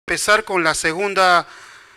Empezar con la segunda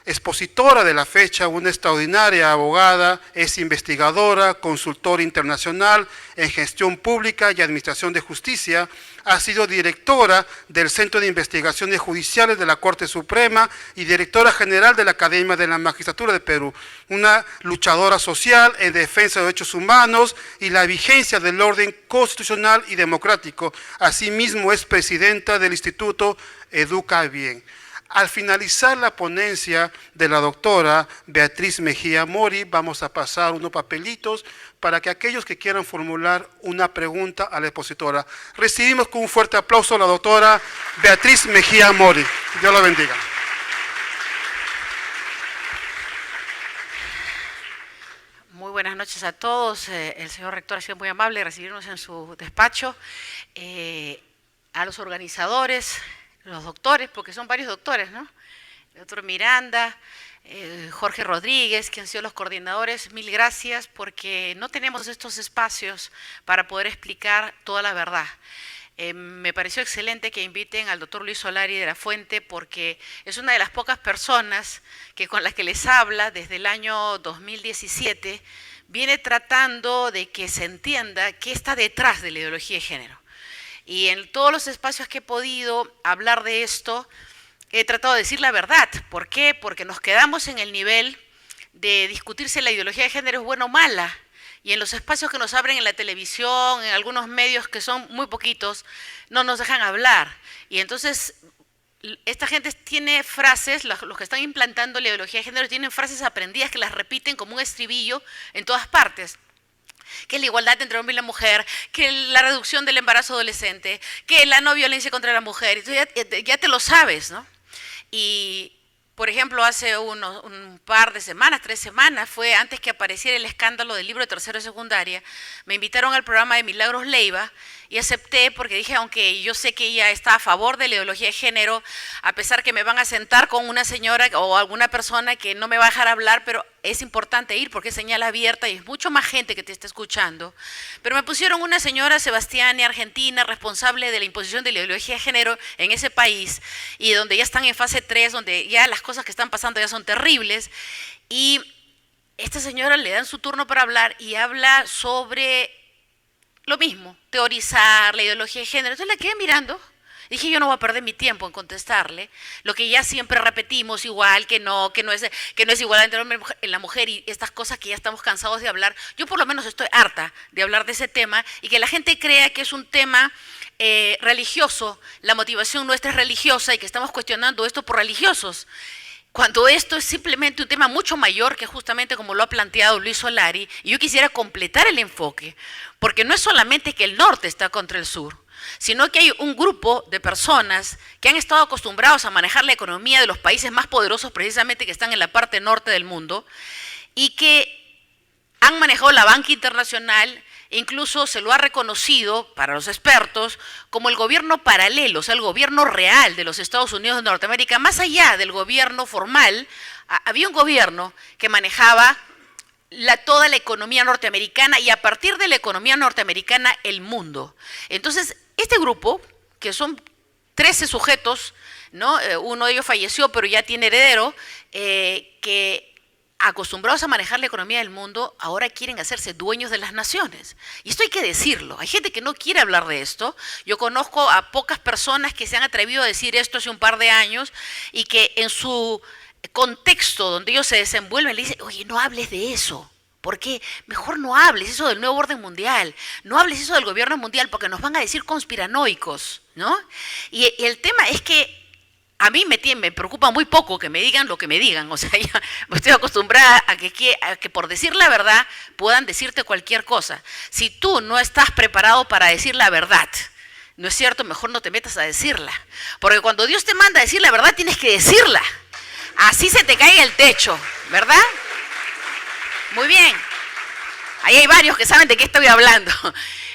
expositora de la fecha, una extraordinaria abogada, es investigadora, consultora internacional en gestión pública y administración de justicia, ha sido directora del Centro de Investigaciones Judiciales de la Corte Suprema y directora general de la Academia de la Magistratura de Perú, una luchadora social en defensa de derechos humanos y la vigencia del orden constitucional y democrático. Asimismo es presidenta del Instituto Educa Bien. Al finalizar la ponencia de la doctora Beatriz Mejía Mori, vamos a pasar unos papelitos para que aquellos que quieran formular una pregunta a la expositora. Recibimos con un fuerte aplauso a la doctora Beatriz Mejía Mori. Dios la bendiga. Muy buenas noches a todos. El señor rector ha sido muy amable de recibirnos en su despacho. A los organizadores, los doctores, porque son varios doctores, ¿no? El doctor Miranda, Jorge Rodríguez, que han sido los coordinadores, mil gracias, porque no tenemos estos espacios para poder explicar toda la verdad. Me pareció excelente que inviten al doctor Luis Solari de la Fuente, porque es una de las pocas personas que con las que les habla desde el año 2017, viene tratando de que se entienda qué está detrás de la ideología de género. Y en todos los espacios que he podido hablar de esto, he tratado de decir la verdad. ¿Por qué? Porque nos quedamos en el nivel de discutir si la ideología de género es buena o mala. Y en los espacios que nos abren en la televisión, en algunos medios que son muy poquitos, no nos dejan hablar. Y entonces, esta gente tiene frases, los que están implantando la ideología de género, tienen frases aprendidas que las repiten como un estribillo en todas partes. Que la igualdad entre el hombre y la mujer, que la reducción del embarazo adolescente, que la no violencia contra la mujer, ya te lo sabes, ¿no? Y, por ejemplo, hace un par de semanas, 3 semanas, fue antes que apareciera el escándalo del libro de tercero de secundaria, me invitaron al programa de Milagros Leiva y acepté porque dije, aunque yo sé que ella está a favor de la ideología de género, a pesar que me van a sentar con una señora o alguna persona que no me va a dejar hablar, pero es importante ir porque es señal abierta y es mucho más gente que te está escuchando. Pero me pusieron una señora, Sebastiani, argentina, responsable de la imposición de la ideología de género en ese país y donde ya están en fase 3, donde ya las cosas que están pasando ya son terribles. Y esta señora le dan su turno para hablar y habla sobre lo mismo, teorizar la ideología de género. Entonces la quedé mirando. Dije, yo no voy a perder mi tiempo en contestarle lo que ya siempre repetimos, igual que no es igualdad entre el hombre y la mujer y estas cosas que ya estamos cansados de hablar. Yo por lo menos estoy harta de hablar de ese tema y que la gente crea que es un tema religioso, la motivación nuestra es religiosa y que estamos cuestionando esto por religiosos. Cuando esto es simplemente un tema mucho mayor que justamente como lo ha planteado Luis Solari, y yo quisiera completar el enfoque, porque no es solamente que el norte está contra el sur, sino que hay un grupo de personas que han estado acostumbrados a manejar la economía de los países más poderosos, precisamente que están en la parte norte del mundo, y que han manejado la banca internacional. Incluso se lo ha reconocido para los expertos como el gobierno paralelo, o sea, el gobierno real de los Estados Unidos de Norteamérica. Más allá del gobierno formal, había un gobierno que manejaba toda la economía norteamericana y a partir de la economía norteamericana el mundo. Entonces, este grupo, que son 13 sujetos, ¿no? Uno de ellos falleció, pero ya tiene heredero, que acostumbrados a manejar la economía del mundo, ahora quieren hacerse dueños de las naciones. Y esto hay que decirlo. Hay gente que no quiere hablar de esto. Yo conozco a pocas personas que se han atrevido a decir esto hace un par de años y que en su contexto donde ellos se desenvuelven le dicen, oye, no hables de eso. ¿Por qué? Mejor no hables eso del nuevo orden mundial, no hables eso del gobierno mundial porque nos van a decir conspiranoicos, ¿no? Y el tema es que a mí me preocupa muy poco que me digan lo que me digan, o sea, ya estoy acostumbrada a que por decir la verdad puedan decirte cualquier cosa. Si tú no estás preparado para decir la verdad, ¿no es cierto? Mejor no te metas a decirla, porque cuando Dios te manda a decir la verdad tienes que decirla, así se te cae el techo, ¿verdad? Muy bien, ahí hay varios que saben de qué estoy hablando.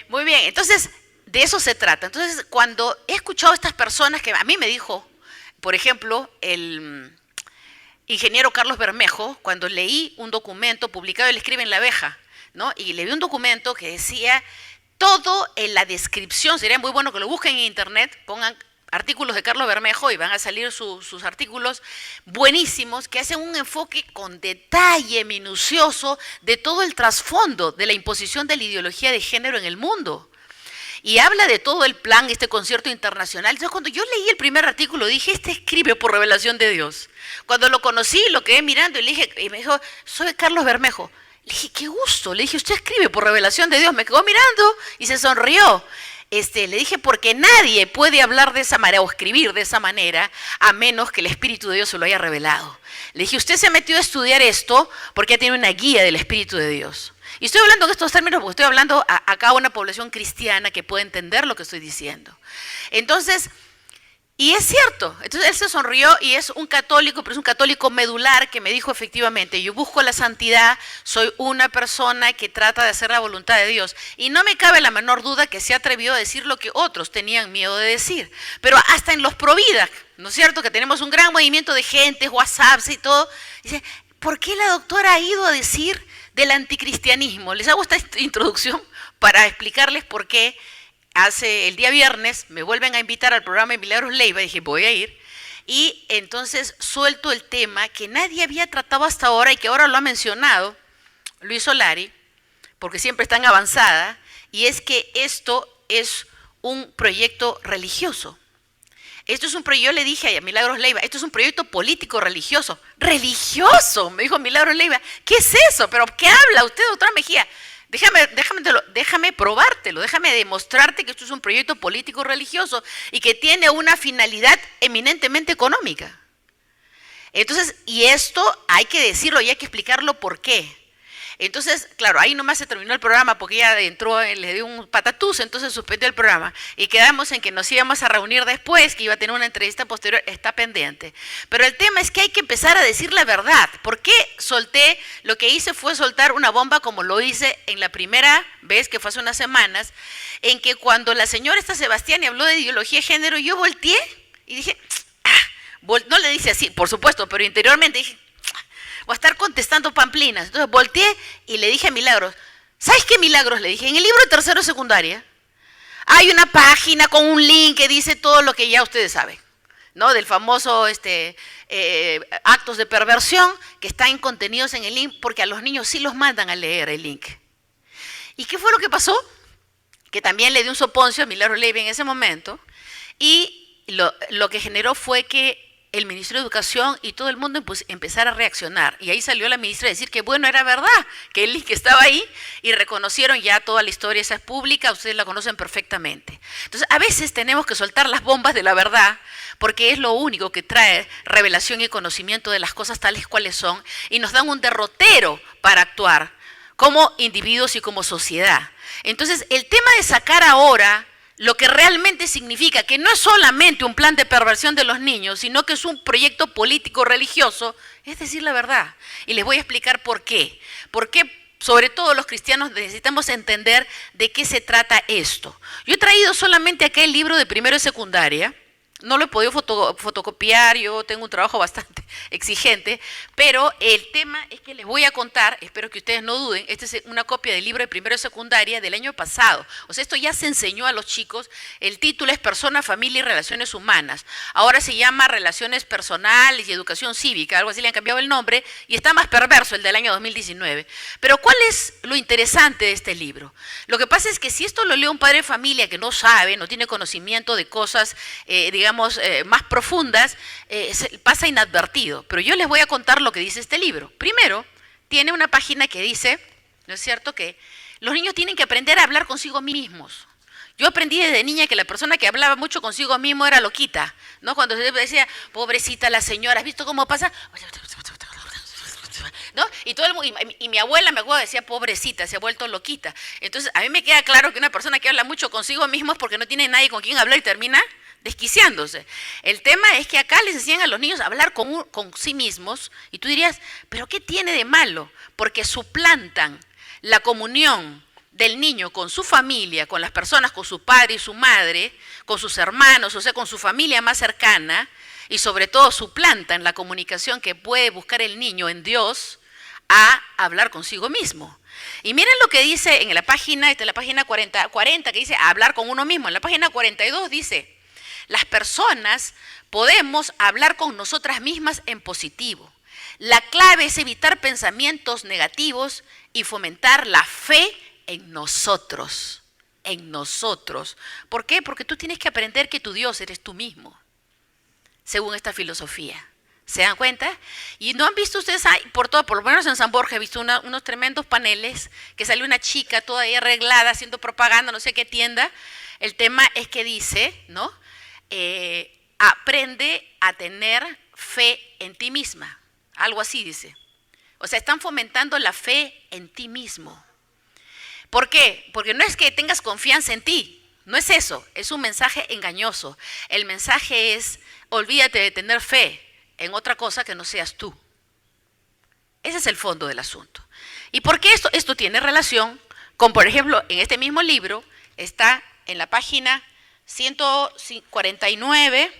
Muy bien, entonces de eso se trata. Entonces cuando he escuchado a estas personas que a mí me dijo, por ejemplo, el ingeniero Carlos Bermejo, cuando leí un documento publicado, él escribe en La Abeja, ¿no? Y le vi un documento que decía todo en la descripción, sería muy bueno que lo busquen en internet, pongan artículos de Carlos Bermejo y van a salir sus artículos buenísimos que hacen un enfoque con detalle minucioso de todo el trasfondo de la imposición de la ideología de género en el mundo. Y habla de todo el plan, este concierto internacional. Entonces, cuando yo leí el primer artículo, dije, este escribe por revelación de Dios. Cuando lo conocí, lo quedé mirando y le dije, y me dijo, soy Carlos Bermejo. Le dije, qué gusto. Le dije, usted escribe por revelación de Dios. Me quedó mirando y se sonrió. Le dije, porque nadie puede hablar de esa manera o escribir de esa manera a menos que el Espíritu de Dios se lo haya revelado. Le dije, usted se metió a estudiar esto porque ya tiene una guía del Espíritu de Dios. Y estoy hablando en estos términos porque estoy hablando acá a una población cristiana que puede entender lo que estoy diciendo. Entonces, y es cierto, entonces él se sonrió y es un católico, pero es un católico medular que me dijo efectivamente, yo busco la santidad, soy una persona que trata de hacer la voluntad de Dios. Y no me cabe la menor duda que se atrevió a decir lo que otros tenían miedo de decir. Pero hasta en los Provida, ¿no es cierto? Que tenemos un gran movimiento de gente, WhatsApps y todo. Dice, ¿por qué la doctora ha ido a decir del anticristianismo? Les hago esta introducción para explicarles por qué. El día viernes me vuelven a invitar al programa de Milagros Leiva, dije voy a ir, y entonces suelto el tema que nadie había tratado hasta ahora y que ahora lo ha mencionado Luis Solari, porque siempre está en avanzada, y es que esto es un proyecto religioso. Esto es un proyecto, yo le dije a Milagros Leiva, esto es un proyecto político religioso. ¡Religioso! Me dijo Milagros Leiva, ¿qué es eso? ¿Pero qué habla usted, doctora Mejía? Déjame probártelo, déjame demostrarte que esto es un proyecto político religioso y que tiene una finalidad eminentemente económica. Entonces, y esto hay que decirlo y hay que explicarlo por qué. Entonces, claro, ahí nomás se terminó el programa porque ella entró, le dio un patatús, entonces suspendió el programa. Y quedamos en que nos íbamos a reunir después, que iba a tener una entrevista posterior, está pendiente. Pero el tema es que hay que empezar a decir la verdad. ¿Por qué solté? Lo que hice fue soltar una bomba como lo hice en la primera vez, que fue hace unas semanas, en que cuando la señora Sebastián habló de ideología de género, yo volteé y dije, no le dice así, por supuesto, pero interiormente dije, voy a estar contestando pamplinas. Entonces volteé y le dije a Milagros, ¿sabes qué, Milagros? Le dije, en el libro de tercero de secundaria hay una página con un link que dice todo lo que ya ustedes saben, ¿no? Del famoso actos de perversión que están contenidos en el link, porque a los niños sí los mandan a leer el link. ¿Y qué fue lo que pasó? Que también le dio un soponcio a Milagros Leiva en ese momento, y lo que generó fue que el Ministerio de Educación y todo el mundo empezara a reaccionar. Y ahí salió la ministra a decir que bueno, era verdad, que el link estaba ahí, y reconocieron ya toda la historia, esa es pública, ustedes la conocen perfectamente. Entonces, a veces tenemos que soltar las bombas de la verdad, porque es lo único que trae revelación y conocimiento de las cosas tales cuales son, y nos dan un derrotero para actuar como individuos y como sociedad. Entonces, el tema de sacar ahora lo que realmente significa que no es solamente un plan de perversión de los niños, sino que es un proyecto político religioso, es decir la verdad. Y les voy a explicar por qué. Por qué, sobre todo los cristianos, necesitamos entender de qué se trata esto. Yo he traído solamente acá el libro de primero y secundaria. No lo he podido fotocopiar, yo tengo un trabajo bastante exigente, pero el tema es que les voy a contar, espero que ustedes no duden, esta es una copia del libro de primero y secundaria del año pasado. O sea, esto ya se enseñó a los chicos, el título es Persona, Familia y Relaciones Humanas. Ahora se llama Relaciones Personales y Educación Cívica, algo así le han cambiado el nombre, y está más perverso el del año 2019. Pero ¿cuál es lo interesante de este libro? Lo que pasa es que si esto lo lee un padre de familia que no sabe, no tiene conocimiento de cosas, digamos, más profundas, pasa inadvertido. Pero yo les voy a contar lo que dice este libro. Primero, tiene una página que dice, ¿no es cierto?, que los niños tienen que aprender a hablar consigo mismos. Yo aprendí desde niña que la persona que hablaba mucho consigo mismo era loquita, ¿no? Cuando se decía, pobrecita la señora, ¿has visto cómo pasa? ¿No? Y mi abuela, me acuerdo, decía pobrecita, se ha vuelto loquita. Entonces, a mí me queda claro que una persona que habla mucho consigo mismo es porque no tiene nadie con quien hablar y termina desquiciándose. El tema es que acá les enseñan a los niños a hablar con sí mismos, y tú dirías, ¿pero qué tiene de malo? Porque suplantan la comunión del niño con su familia, con las personas, con su padre y su madre, con sus hermanos, o sea, con su familia más cercana, y sobre todo suplantan la comunicación que puede buscar el niño en Dios a hablar consigo mismo. Y miren lo que dice en la página, esta es la página 40, que dice hablar con uno mismo. En la página 42 dice, Las personas podemos hablar con nosotras mismas en positivo. La clave es evitar pensamientos negativos y fomentar la fe en nosotros. En nosotros. ¿Por qué? Porque tú tienes que aprender que tu Dios eres tú mismo, según esta filosofía. ¿Se dan cuenta? Y no han visto ustedes, por lo menos en San Borja he visto unos tremendos paneles que salió una chica toda ahí arreglada haciendo propaganda, no sé qué tienda. El tema es que dice, ¿no? Aprende a tener fe en ti misma. Algo así dice. O sea, están fomentando la fe en ti mismo. ¿Por qué? Porque no es que tengas confianza en ti, no es eso, es un mensaje engañoso. El mensaje es, olvídate de tener fe en otra cosa que no seas tú. Ese es el fondo del asunto. ¿Y por qué esto? Esto tiene relación con, por ejemplo, en este mismo libro, está en la página 149,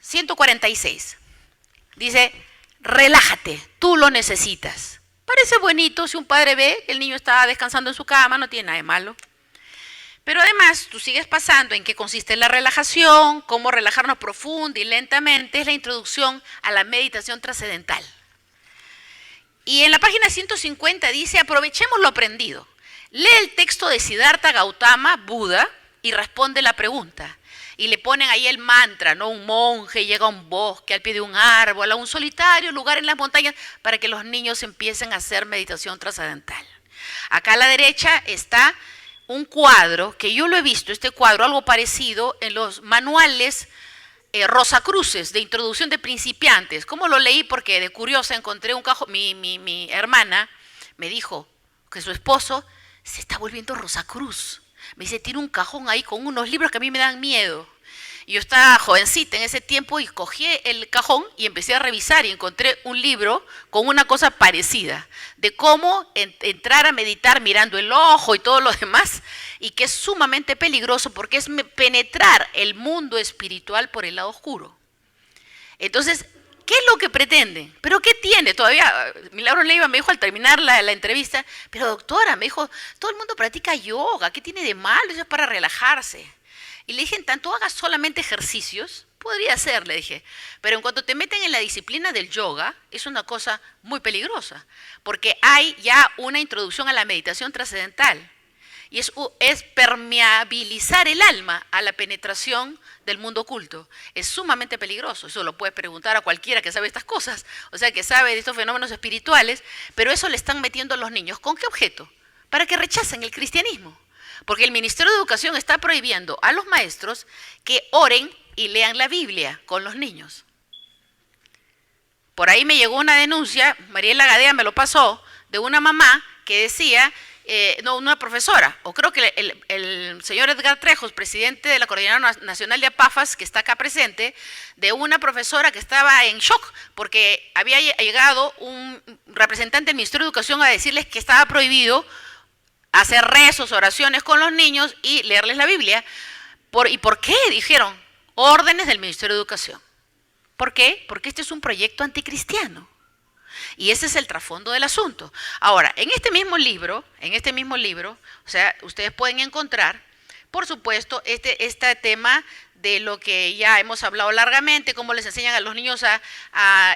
146. Dice, relájate, tú lo necesitas. Parece bonito si un padre ve que el niño está descansando en su cama, no tiene nada de malo. Pero además, tú sigues pasando en qué consiste la relajación, cómo relajarnos profunda y lentamente, es la introducción a la meditación trascendental. Y en la página 150 dice, aprovechemos lo aprendido. Lee el texto de Siddhartha Gautama, Buda, y responde la pregunta. Y le ponen ahí el mantra, ¿no? Un monje llega a un bosque, al pie de un árbol, a un solitario lugar en las montañas, para que los niños empiecen a hacer meditación trascendental. Acá a la derecha está un cuadro, que yo lo he visto, este cuadro, algo parecido en los manuales Rosacruces de introducción de principiantes. ¿Cómo lo leí? Porque de curiosa encontré un cajón. Mi hermana me dijo que su esposo se está volviendo Rosacruz. Me dice, tiene un cajón ahí con unos libros que a mí me dan miedo. Y yo estaba jovencita en ese tiempo y cogí el cajón y empecé a revisar y encontré un libro con una cosa parecida, de cómo entrar a meditar mirando el ojo y todo lo demás, y que es sumamente peligroso porque es penetrar el mundo espiritual por el lado oscuro. Entonces, ¿qué es lo que pretenden? ¿Pero qué tiene? Todavía, Milagros Leiva me dijo al terminar la entrevista, pero doctora, me dijo, todo el mundo practica yoga, ¿qué tiene de malo? Eso es para relajarse. Y le dije, en tanto hagas solamente ejercicios, podría ser, le dije, pero en cuanto te meten en la disciplina del yoga, es una cosa muy peligrosa, porque hay ya una introducción a la meditación trascendental, y es permeabilizar el alma a la penetración del mundo oculto. Es sumamente peligroso, eso lo puedes preguntar a cualquiera que sabe estas cosas, o sea, que sabe de estos fenómenos espirituales, pero eso le están metiendo a los niños. ¿Con qué objeto? Para que rechacen el cristianismo. Porque el Ministerio de Educación está prohibiendo a los maestros que oren y lean la Biblia con los niños. Por ahí me llegó una denuncia, Mariela Gadea me lo pasó, de una mamá que decía, no, una profesora, o creo que el señor Edgar Trejos, presidente de la Coordinadora Nacional de APAFAS, que está acá presente, de una profesora que estaba en shock porque había llegado un representante del Ministerio de Educación a decirles que estaba prohibido hacer rezos, oraciones con los niños y leerles la Biblia. ¿Y por qué? Dijeron, órdenes del Ministerio de Educación. ¿Por qué? Porque este es un proyecto anticristiano. Y ese es el trasfondo del asunto. Ahora, en este mismo libro, o sea, ustedes pueden encontrar, por supuesto, este tema de lo que ya hemos hablado largamente, cómo les enseñan a los niños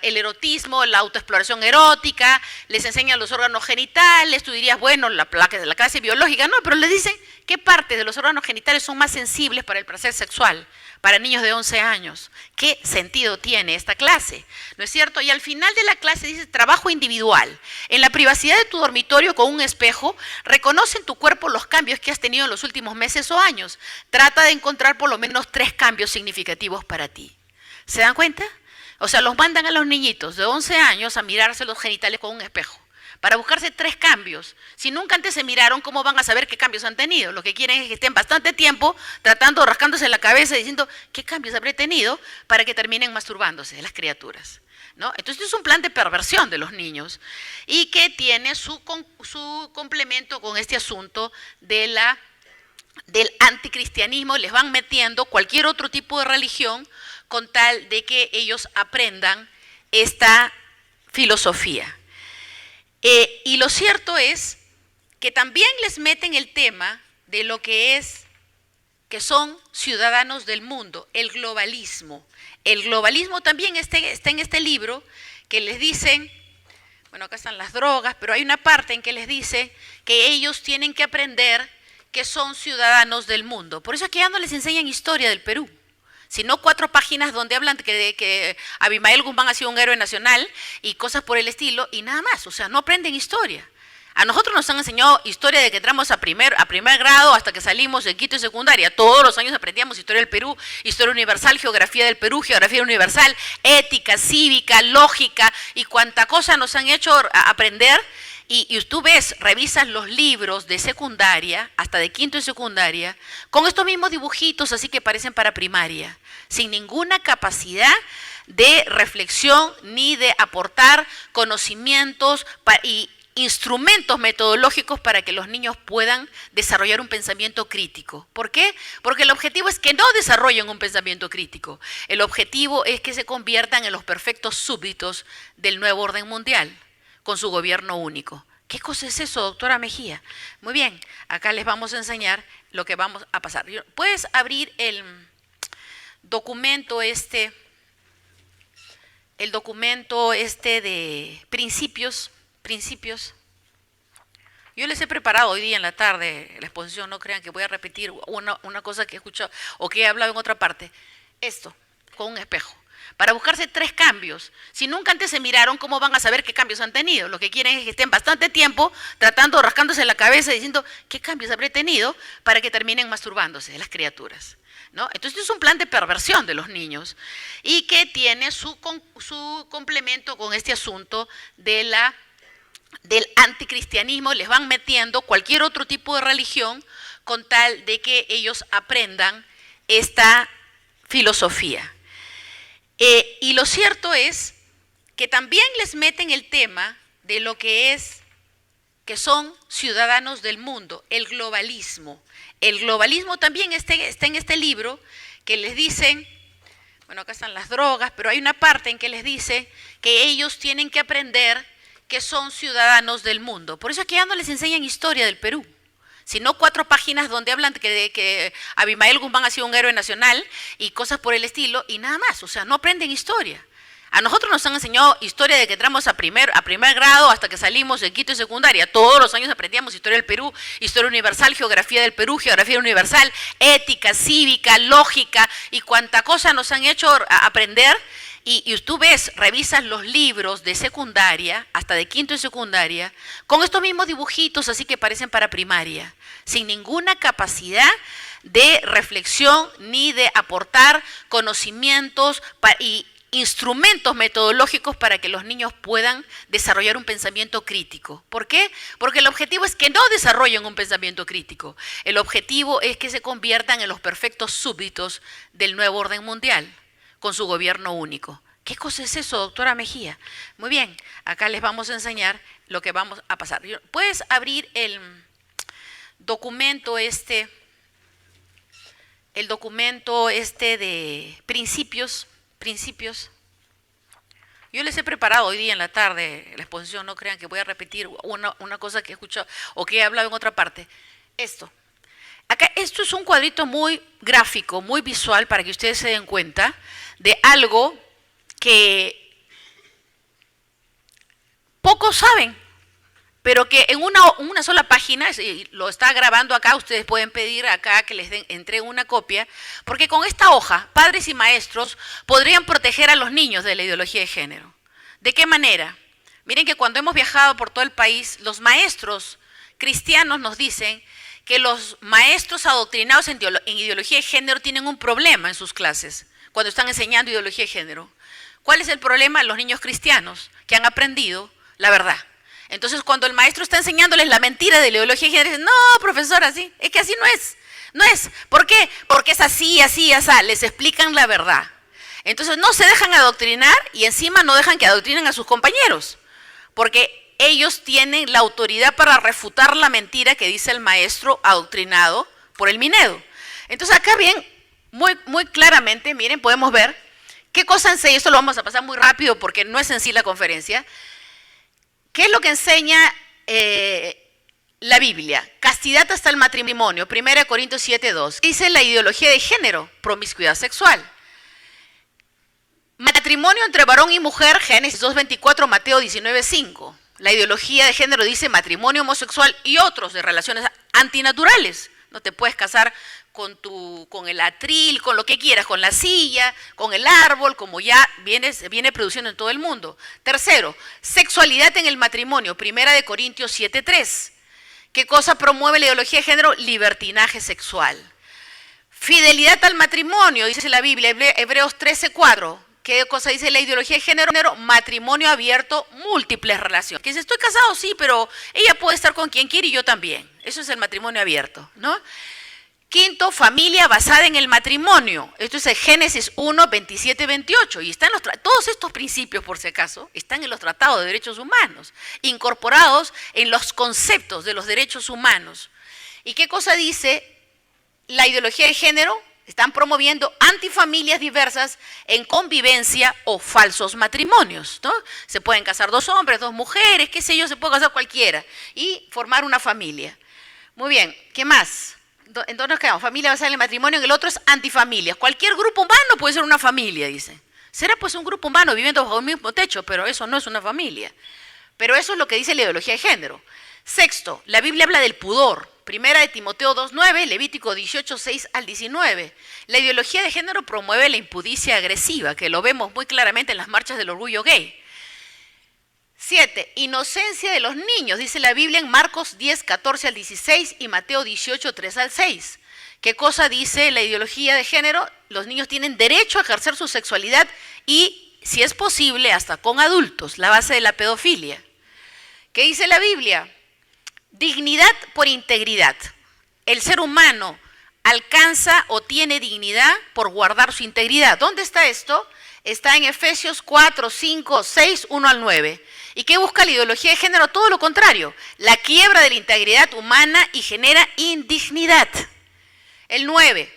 el erotismo, la autoexploración erótica, les enseñan los órganos genitales. Tú dirías, bueno, la clase biológica, no, pero les dicen qué partes de los órganos genitales son más sensibles para el placer sexual, para niños de 11 años. ¿Qué sentido tiene esta clase? ¿No es cierto? Y al final de la clase dice trabajo individual. En la privacidad de tu dormitorio con un espejo, reconoce en tu cuerpo los cambios que has tenido en los últimos meses o años. Trata de encontrar por lo menos 3 cambios significativos para ti. ¿Se dan cuenta? O sea, los mandan a los niñitos de 11 años a mirarse los genitales con un espejo, para buscarse 3 cambios. Si nunca antes se miraron, ¿cómo van a saber qué cambios han tenido? Lo que quieren es que estén bastante tiempo tratando, rascándose la cabeza, diciendo qué cambios habré tenido para que terminen masturbándose las criaturas, ¿no? Entonces es un plan de perversión de los niños y que tiene su complemento con este asunto del anticristianismo. Les van metiendo cualquier otro tipo de religión con tal de que ellos aprendan esta filosofía. Y lo cierto es que también les meten el tema de lo que es que son ciudadanos del mundo, el globalismo. El globalismo también está en este libro que les dicen, bueno, acá están las drogas, pero hay una parte en que les dice que ellos tienen que aprender que son ciudadanos del mundo. Por eso aquí ya no les enseñan historia del Perú, sino 4 páginas donde hablan que Abimael Guzmán ha sido un héroe nacional y cosas por el estilo, y nada más, o sea, no aprenden historia. A nosotros nos han enseñado historia de que entramos a primer grado hasta que salimos de Quito y secundaria. Todos los años aprendíamos historia del Perú, historia universal, geografía del Perú, geografía universal, ética, cívica, lógica y cuánta cosa nos han hecho aprender. Y tú ves, revisas los libros de secundaria, hasta de quinto y secundaria, con estos mismos dibujitos así que parecen para primaria, sin ninguna capacidad de reflexión ni de aportar conocimientos y instrumentos metodológicos para que los niños puedan desarrollar un pensamiento crítico. ¿Por qué? Porque el objetivo es que no desarrollen un pensamiento crítico. El objetivo es que se conviertan en los perfectos súbditos del nuevo orden mundial, con su gobierno único. ¿Qué cosa es eso, doctora Mejía? Muy bien, acá les vamos a enseñar lo que vamos a pasar. ¿Puedes abrir el documento de principios? Yo les he preparado hoy día en la tarde la exposición, no crean que voy a repetir una cosa que he escuchado o que he hablado en otra parte. Esto, con un espejo, para buscarse 3 cambios. Si nunca antes se miraron, ¿cómo van a saber qué cambios han tenido? Lo que quieren es que estén bastante tiempo tratando, rascándose la cabeza y diciendo ¿qué cambios habré tenido? Para que terminen masturbándose las criaturas, ¿no? Entonces, es un plan de perversión de los niños y que tiene su complemento con este asunto del anticristianismo. Les van metiendo cualquier otro tipo de religión con tal de que ellos aprendan esta filosofía. Y lo cierto es que también les meten el tema de lo que son ciudadanos del mundo, el globalismo. El globalismo también está en este libro que les dicen, bueno, acá están las drogas, pero hay una parte en que les dice que ellos tienen que aprender que son ciudadanos del mundo. Por eso aquí ya no les enseñan historia del Perú, sino 4 páginas donde hablan que Abimael Guzmán ha sido un héroe nacional y cosas por el estilo, y nada más, o sea, no aprenden historia. A nosotros nos han enseñado historia de que entramos a primer grado hasta que salimos de Quito y secundaria. Todos los años aprendíamos historia del Perú, historia universal, geografía del Perú, geografía universal, ética, cívica, lógica y cuánta cosa nos han hecho aprender. Y tú ves, revisas los libros de secundaria, hasta de quinto y secundaria, con estos mismos dibujitos así que parecen para primaria, sin ninguna capacidad de reflexión ni de aportar conocimientos y instrumentos metodológicos para que los niños puedan desarrollar un pensamiento crítico. ¿Por qué? Porque el objetivo es que no desarrollen un pensamiento crítico. El objetivo es que se conviertan en los perfectos súbditos del nuevo orden mundial, con su gobierno único. ¿Qué cosa es eso, doctora Mejía? Muy bien, acá les vamos a enseñar lo que vamos a pasar. ¿Puedes abrir el documento de principios? Yo les he preparado hoy día en la tarde la exposición, no crean que voy a repetir una cosa que he escuchado o que he hablado en otra parte. Esto es un cuadrito muy gráfico, muy visual, para que ustedes se den cuenta de algo que pocos saben, pero que en una sola página, si lo está grabando acá, ustedes pueden pedir acá que les entreguen una copia, porque con esta hoja, padres y maestros podrían proteger a los niños de la ideología de género. ¿De qué manera? Miren que cuando hemos viajado por todo el país, los maestros cristianos nos dicen que los maestros adoctrinados en ideología de género tienen un problema en sus clases, cuando están enseñando ideología de género. ¿Cuál es el problema? Los niños cristianos, que han aprendido la verdad. Entonces, cuando el maestro está enseñándoles la mentira de la ideología de género, dicen, no, profesora, sí, es que así no es. No es. ¿Por qué? Porque es así, así, así. Les explican la verdad. Entonces, no se dejan adoctrinar y encima no dejan que adoctrinen a sus compañeros, porque ellos tienen la autoridad para refutar la mentira que dice el maestro adoctrinado por el Minedo. Entonces, acá bien, muy claramente, miren, podemos ver qué cosa enseña. Esto lo vamos a pasar muy rápido porque no es en sí la conferencia. ¿Qué es lo que enseña la Biblia, castidad hasta el matrimonio, 1 Corintios 7:2. Dice la ideología de género, promiscuidad sexual. Matrimonio entre varón y mujer, Génesis 2:24, Mateo 19:5. La ideología de género dice matrimonio homosexual y otros de relaciones antinaturales. No te puedes casar con el atril, con lo que quieras, con la silla, con el árbol, como ya viene produciendo en todo el mundo. Tercero, sexualidad en el matrimonio, 1 Corintios 7:3. ¿Qué cosa promueve la ideología de género? Libertinaje sexual. Fidelidad al matrimonio, dice la Biblia, Hebreos 13:4. ¿Qué cosa dice la ideología de género? Matrimonio abierto, múltiples relaciones. Que dice, estoy casado, sí, pero ella puede estar con quien quiere y yo también. Eso es el matrimonio abierto, ¿no? Quinto, familia basada en el matrimonio. Esto es el Génesis 1, 27, 28. Y están todos estos principios, por si acaso, están en los tratados de derechos humanos, incorporados en los conceptos de los derechos humanos. ¿Y qué cosa dice la ideología de género? Están promoviendo antifamilias diversas en convivencia o falsos matrimonios, ¿no? Se pueden casar 2 hombres, 2 mujeres, qué sé yo, se puede casar cualquiera y formar una familia. Muy bien, ¿qué más? Entonces nos quedamos, familia basada en el matrimonio, en el otro es antifamilias. Cualquier grupo humano puede ser una familia, dice. Será pues un grupo humano viviendo bajo el mismo techo, pero eso no es una familia. Pero eso es lo que dice la ideología de género. Sexto, la Biblia habla del pudor. 1 Timoteo 2:9, Levítico 18:6 al 19. La ideología de género promueve la impudicia agresiva, que lo vemos muy claramente en las marchas del orgullo gay. 7. Inocencia de los niños, dice la Biblia en Marcos 10, 14 al 16 y Mateo 18, 3 al 6. ¿Qué cosa dice la ideología de género? Los niños tienen derecho a ejercer su sexualidad y, si es posible, hasta con adultos, la base de la pedofilia. ¿Qué dice la Biblia? Dignidad por integridad. El ser humano alcanza o tiene dignidad por guardar su integridad. ¿Dónde está esto? Está en Efesios 4, 5, 6, 1 al 9. ¿Y qué busca la ideología de género? Todo lo contrario, la quiebra de la integridad humana y genera indignidad. El 9,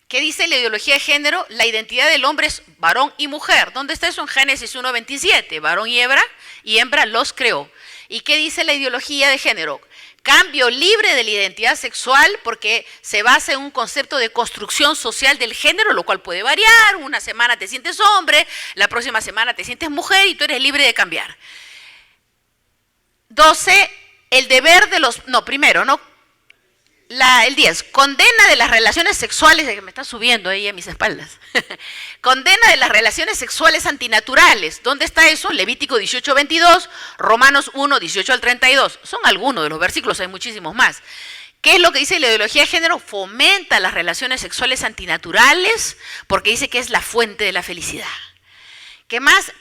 ¿qué dice la ideología de género? La identidad del hombre es varón y mujer. ¿Dónde está eso? En Génesis 1, 27. Varón y hembra los creó. ¿Y qué dice la ideología de género? Cambio libre de la identidad sexual porque se basa en un concepto de construcción social del género, lo cual puede variar. Una semana te sientes hombre, la próxima semana te sientes mujer y tú eres libre de cambiar. 12, el deber de los... No, primero, ¿no? El 10, condena de las relaciones sexuales, que me está subiendo ahí a mis espaldas. Condena de las relaciones sexuales antinaturales. ¿Dónde está eso? Levítico 18, 22, Romanos 1, 18 al 32. Son algunos de los versículos, hay muchísimos más. ¿Qué es lo que dice la ideología de género? Fomenta las relaciones sexuales antinaturales porque dice que es la fuente de la felicidad. ¿Qué más?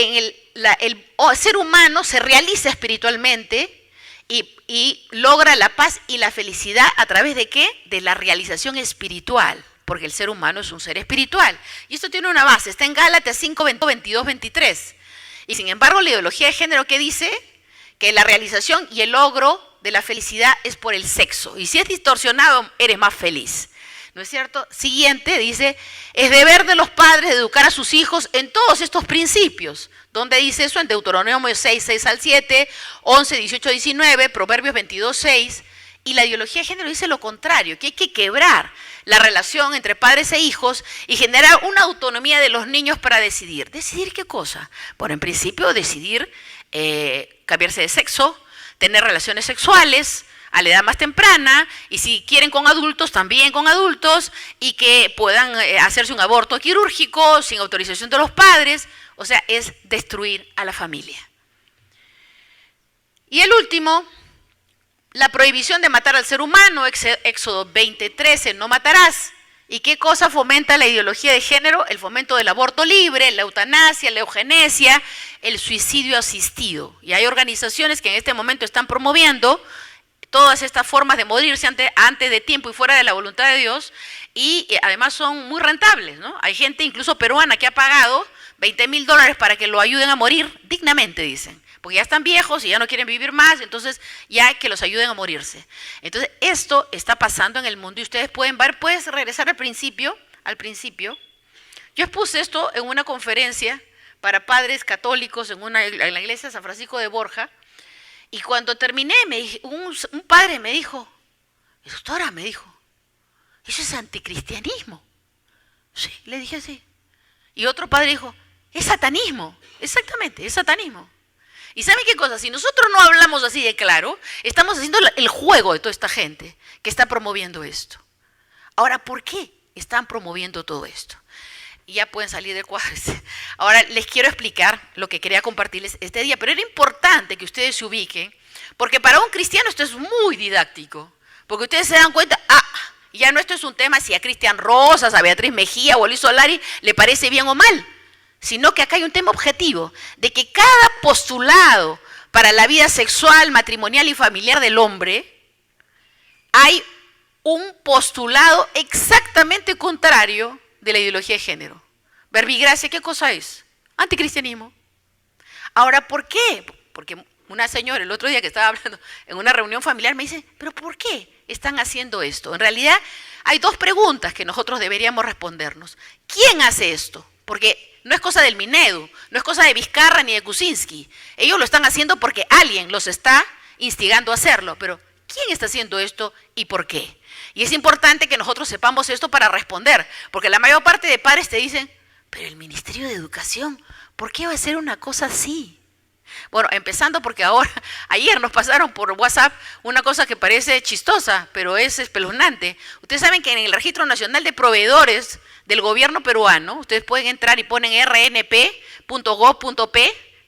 El ser humano se realiza espiritualmente y logra la paz y la felicidad a través de ¿qué? De la realización espiritual, porque el ser humano es un ser espiritual. Y esto tiene una base, está en Gálatas 5, 22, 23. Y sin embargo, la ideología de género, ¿qué dice? Que la realización y el logro de la felicidad es por el sexo. Y si es distorsionado, eres más feliz. ¿No es cierto? Siguiente, dice, es deber de los padres de educar a sus hijos en todos estos principios. ¿Dónde dice eso? En Deuteronomio 6, 6 al 7, 11, 18, 19, Proverbios 22, 6. Y la ideología de género dice lo contrario, que hay que quebrar la relación entre padres e hijos y generar una autonomía de los niños para decidir. ¿Decidir qué cosa? Bueno, en principio decidir cambiarse de sexo, tener relaciones sexuales a la edad más temprana, y si quieren con adultos, también con adultos, y que puedan hacerse un aborto quirúrgico sin autorización de los padres. O sea, es destruir a la familia. Y el último, la prohibición de matar al ser humano, Éxodo 20:13, no matarás. ¿Y qué cosa fomenta la ideología de género? El fomento del aborto libre, la eutanasia, la eugenesia, el suicidio asistido. Y hay organizaciones que en este momento están promoviendo todas estas formas de morirse antes de tiempo y fuera de la voluntad de Dios, y además son muy rentables, ¿no? Hay gente incluso peruana que ha pagado $20,000 para que lo ayuden a morir dignamente, dicen, porque ya están viejos y ya no quieren vivir más, entonces ya que los ayuden a morirse. Entonces esto está pasando en el mundo y ustedes pueden ver, puedes regresar al principio. Yo expuse esto en una conferencia para padres católicos en la iglesia de San Francisco de Borja, Y cuando terminé, un padre me dijo, doctora, me dijo, eso es anticristianismo. Sí, le dije así. Y otro padre dijo, es satanismo. Exactamente, es satanismo. ¿Y saben qué cosa? Si nosotros no hablamos así de claro, estamos haciendo el juego de toda esta gente que está promoviendo esto. Ahora, ¿por qué están promoviendo todo esto? Y ya pueden salir del cuadro. Ahora les quiero explicar lo que quería compartirles este día, pero era importante que ustedes se ubiquen, porque para un cristiano esto es muy didáctico, porque ustedes se dan cuenta, ya no esto es un tema si a Cristian Rosas, a Beatriz Mejía o a Luis Solari le parece bien o mal, sino que acá hay un tema objetivo, de que cada postulado para la vida sexual, matrimonial y familiar del hombre, hay un postulado exactamente contrario de la ideología de género. Verbigracia, ¿qué cosa es? Anticristianismo. Ahora, ¿por qué? Porque una señora el otro día que estaba hablando en una reunión familiar me dice, ¿pero por qué están haciendo esto? En realidad hay dos preguntas que nosotros deberíamos respondernos. ¿Quién hace esto? Porque no es cosa del Minedu, no es cosa de Vizcarra ni de Kuczynski. Ellos lo están haciendo porque alguien los está instigando a hacerlo. Pero ¿quién está haciendo esto y por qué? Y es importante que nosotros sepamos esto para responder, porque la mayor parte de padres te dicen, pero el Ministerio de Educación, ¿por qué va a hacer una cosa así? Bueno, empezando porque ayer nos pasaron por WhatsApp una cosa que parece chistosa, pero es espeluznante. Ustedes saben que en el Registro Nacional de Proveedores del gobierno peruano, ustedes pueden entrar y ponen rnp.gov.p,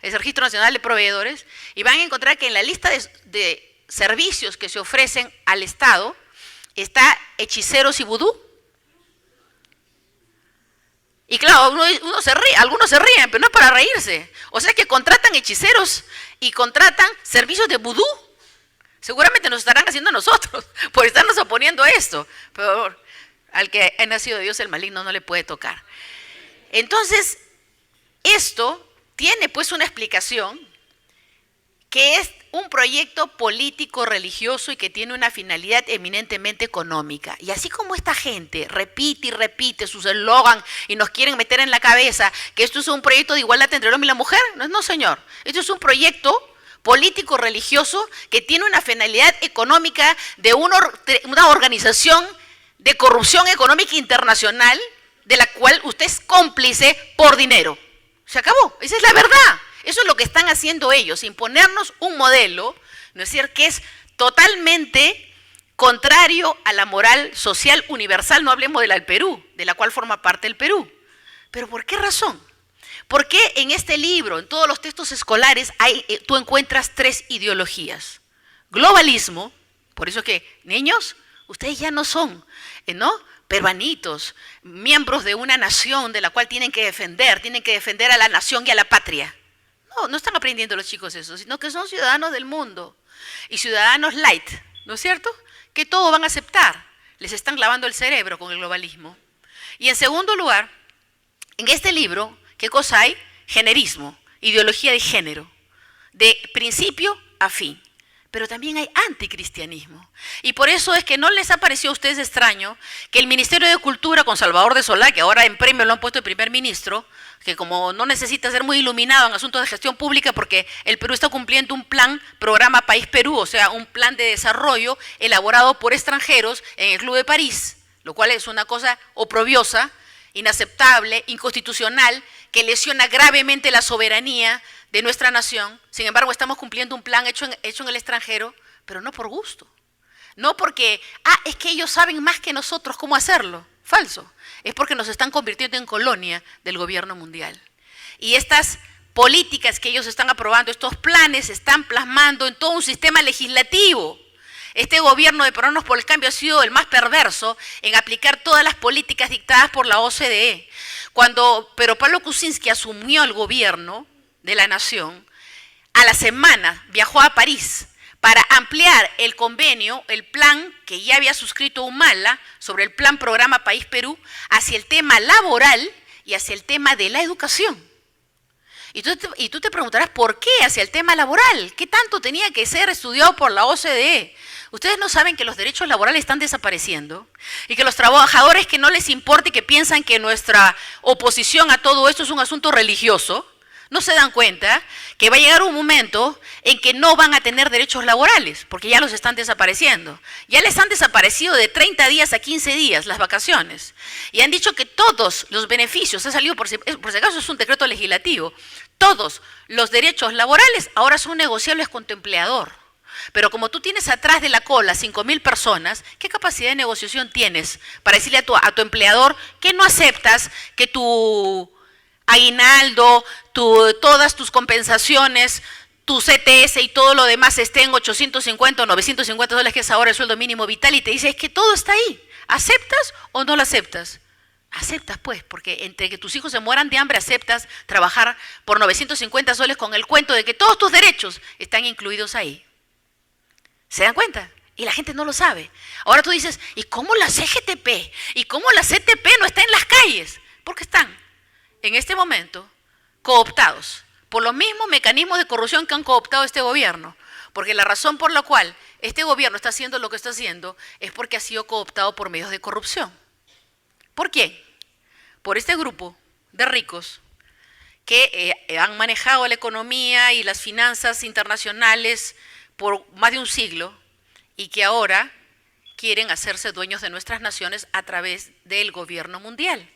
es el Registro Nacional de Proveedores, y van a encontrar que en la lista de servicios que se ofrecen al Estado está hechiceros y vudú. Y claro, uno se ríe, algunos se ríen, pero no es para reírse. O sea que contratan hechiceros y contratan servicios de vudú. Seguramente nos estarán haciendo a nosotros por estarnos oponiendo a esto. Pero al que ha nacido de Dios el maligno no le puede tocar. Entonces, esto tiene pues una explicación que es un proyecto político religioso y que tiene una finalidad eminentemente económica. Y así como esta gente repite y repite sus eslogan y nos quieren meter en la cabeza que esto es un proyecto de igualdad entre el hombre y la mujer, no señor, esto es un proyecto político religioso que tiene una finalidad económica de una organización de corrupción económica internacional de la cual usted es cómplice por dinero. Se acabó, esa es la verdad. Eso es lo que están haciendo ellos, imponernos un modelo, ¿no es cierto?, que es totalmente contrario a la moral social universal, no hablemos de la del Perú, de la cual forma parte el Perú. ¿Pero por qué razón? Porque en este libro, en todos los textos escolares, tú encuentras tres ideologías. Globalismo, por eso que, niños, ustedes ya no son, peruanitos, miembros de una nación de la cual tienen que defender a la nación y a la patria. No están aprendiendo los chicos eso, sino que son ciudadanos del mundo y ciudadanos light, ¿no es cierto? Que todo van a aceptar. Les están lavando el cerebro con el globalismo. Y en segundo lugar, en este libro, ¿qué cosa hay? Generismo, ideología de género, de principio a fin. Pero también hay anticristianismo. Y por eso es que no les ha parecido a ustedes extraño que el Ministerio de Cultura con Salvador de Solá, que ahora en premio lo han puesto el primer ministro, que como no necesita ser muy iluminado en asuntos de gestión pública porque el Perú está cumpliendo un programa País Perú, o sea, un plan de desarrollo elaborado por extranjeros en el Club de París, lo cual es una cosa oprobiosa, inaceptable, inconstitucional, que lesiona gravemente la soberanía de nuestra nación. Sin embargo, estamos cumpliendo un plan hecho en el extranjero, pero no por gusto. No porque, es que ellos saben más que nosotros cómo hacerlo. Falso. Es porque nos están convirtiendo en colonia del gobierno mundial. Y estas políticas que ellos están aprobando, estos planes, se están plasmando en todo un sistema legislativo. Este gobierno de Peruanos por el Cambio ha sido el más perverso en aplicar todas las políticas dictadas por la OCDE. Cuando Pedro Pablo Kuczynski asumió el gobierno de la nación, a la semana viajó a París para ampliar el convenio, el plan que ya había suscrito Humala sobre el plan programa País Perú hacia el tema laboral y hacia el tema de la educación. Y tú te preguntarás, ¿por qué hacia el tema laboral? ¿Qué tanto tenía que ser estudiado por la OCDE? Ustedes no saben que los derechos laborales están desapareciendo y que los trabajadores que no les importa y que piensan que nuestra oposición a todo esto es un asunto religioso, no se dan cuenta que va a llegar un momento en que no van a tener derechos laborales, porque ya los están desapareciendo. Ya les han desaparecido de 30 días a 15 días las vacaciones. Y han dicho que todos los beneficios, ha salido por si acaso es un decreto legislativo, todos los derechos laborales ahora son negociables con tu empleador. Pero como tú tienes atrás de la cola 5.000 personas, ¿qué capacidad de negociación tienes para decirle a tu empleador que no aceptas que tu aguinaldo, todas tus compensaciones, tu CTS y todo lo demás esté en 850 o 950 dólares, que es ahora el sueldo mínimo vital, y te dice, es que todo está ahí, ¿aceptas o no lo aceptas? Aceptas pues, porque entre que tus hijos se mueran de hambre, aceptas trabajar por 950 soles con el cuento de que todos tus derechos están incluidos ahí. ¿Se dan cuenta? Y la gente no lo sabe. Ahora tú dices, ¿y cómo la CGTP? ¿Y cómo la CTP no está en las calles? Porque están en este momento cooptados por los mismos mecanismos de corrupción que han cooptado este gobierno. Porque la razón por la cual este gobierno está haciendo lo que está haciendo es porque ha sido cooptado por medios de corrupción. ¿Por quién? Por este grupo de ricos que han manejado la economía y las finanzas internacionales por más de un siglo y que ahora quieren hacerse dueños de nuestras naciones a través del gobierno mundial.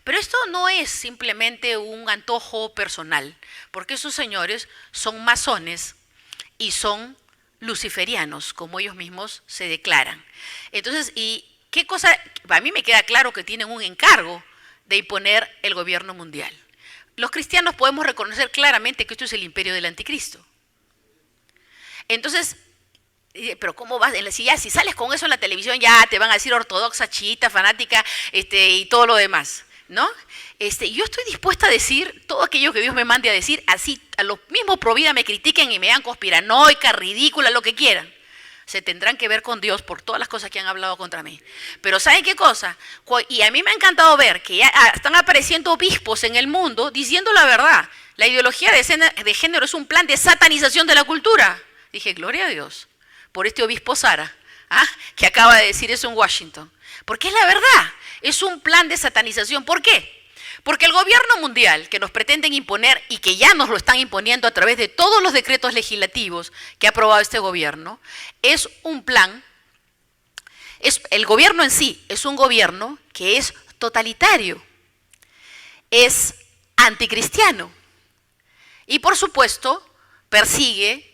Pero esto no es simplemente un antojo personal, porque esos señores son masones y son luciferianos, como ellos mismos se declaran. Entonces, ¿y qué cosa? A mí me queda claro que tienen un encargo de imponer el gobierno mundial. Los cristianos podemos reconocer claramente que esto es el imperio del anticristo. Entonces, pero ¿cómo vas? Si sales con eso en la televisión, ya te van a decir ortodoxa, chiita, fanática, y todo lo demás, ¿no? Yo estoy dispuesta a decir todo aquello que Dios me mande a decir, así a los mismos pro vida me critiquen y me dan conspiranoica, ridícula, lo que quieran. Se tendrán que ver con Dios por todas las cosas que han hablado contra mí. Pero ¿saben qué cosa? Y a mí me ha encantado ver que ya están apareciendo obispos en el mundo diciendo la verdad. La ideología de género es un plan de satanización de la cultura. Dije, gloria a Dios, por este obispo Sara, que acaba de decir eso en Washington. Porque es la verdad, es un plan de satanización. ¿Por qué? Porque el gobierno mundial que nos pretenden imponer y que ya nos lo están imponiendo a través de todos los decretos legislativos que ha aprobado este gobierno, es un plan, el gobierno en sí es un gobierno que es totalitario, es anticristiano y por supuesto persigue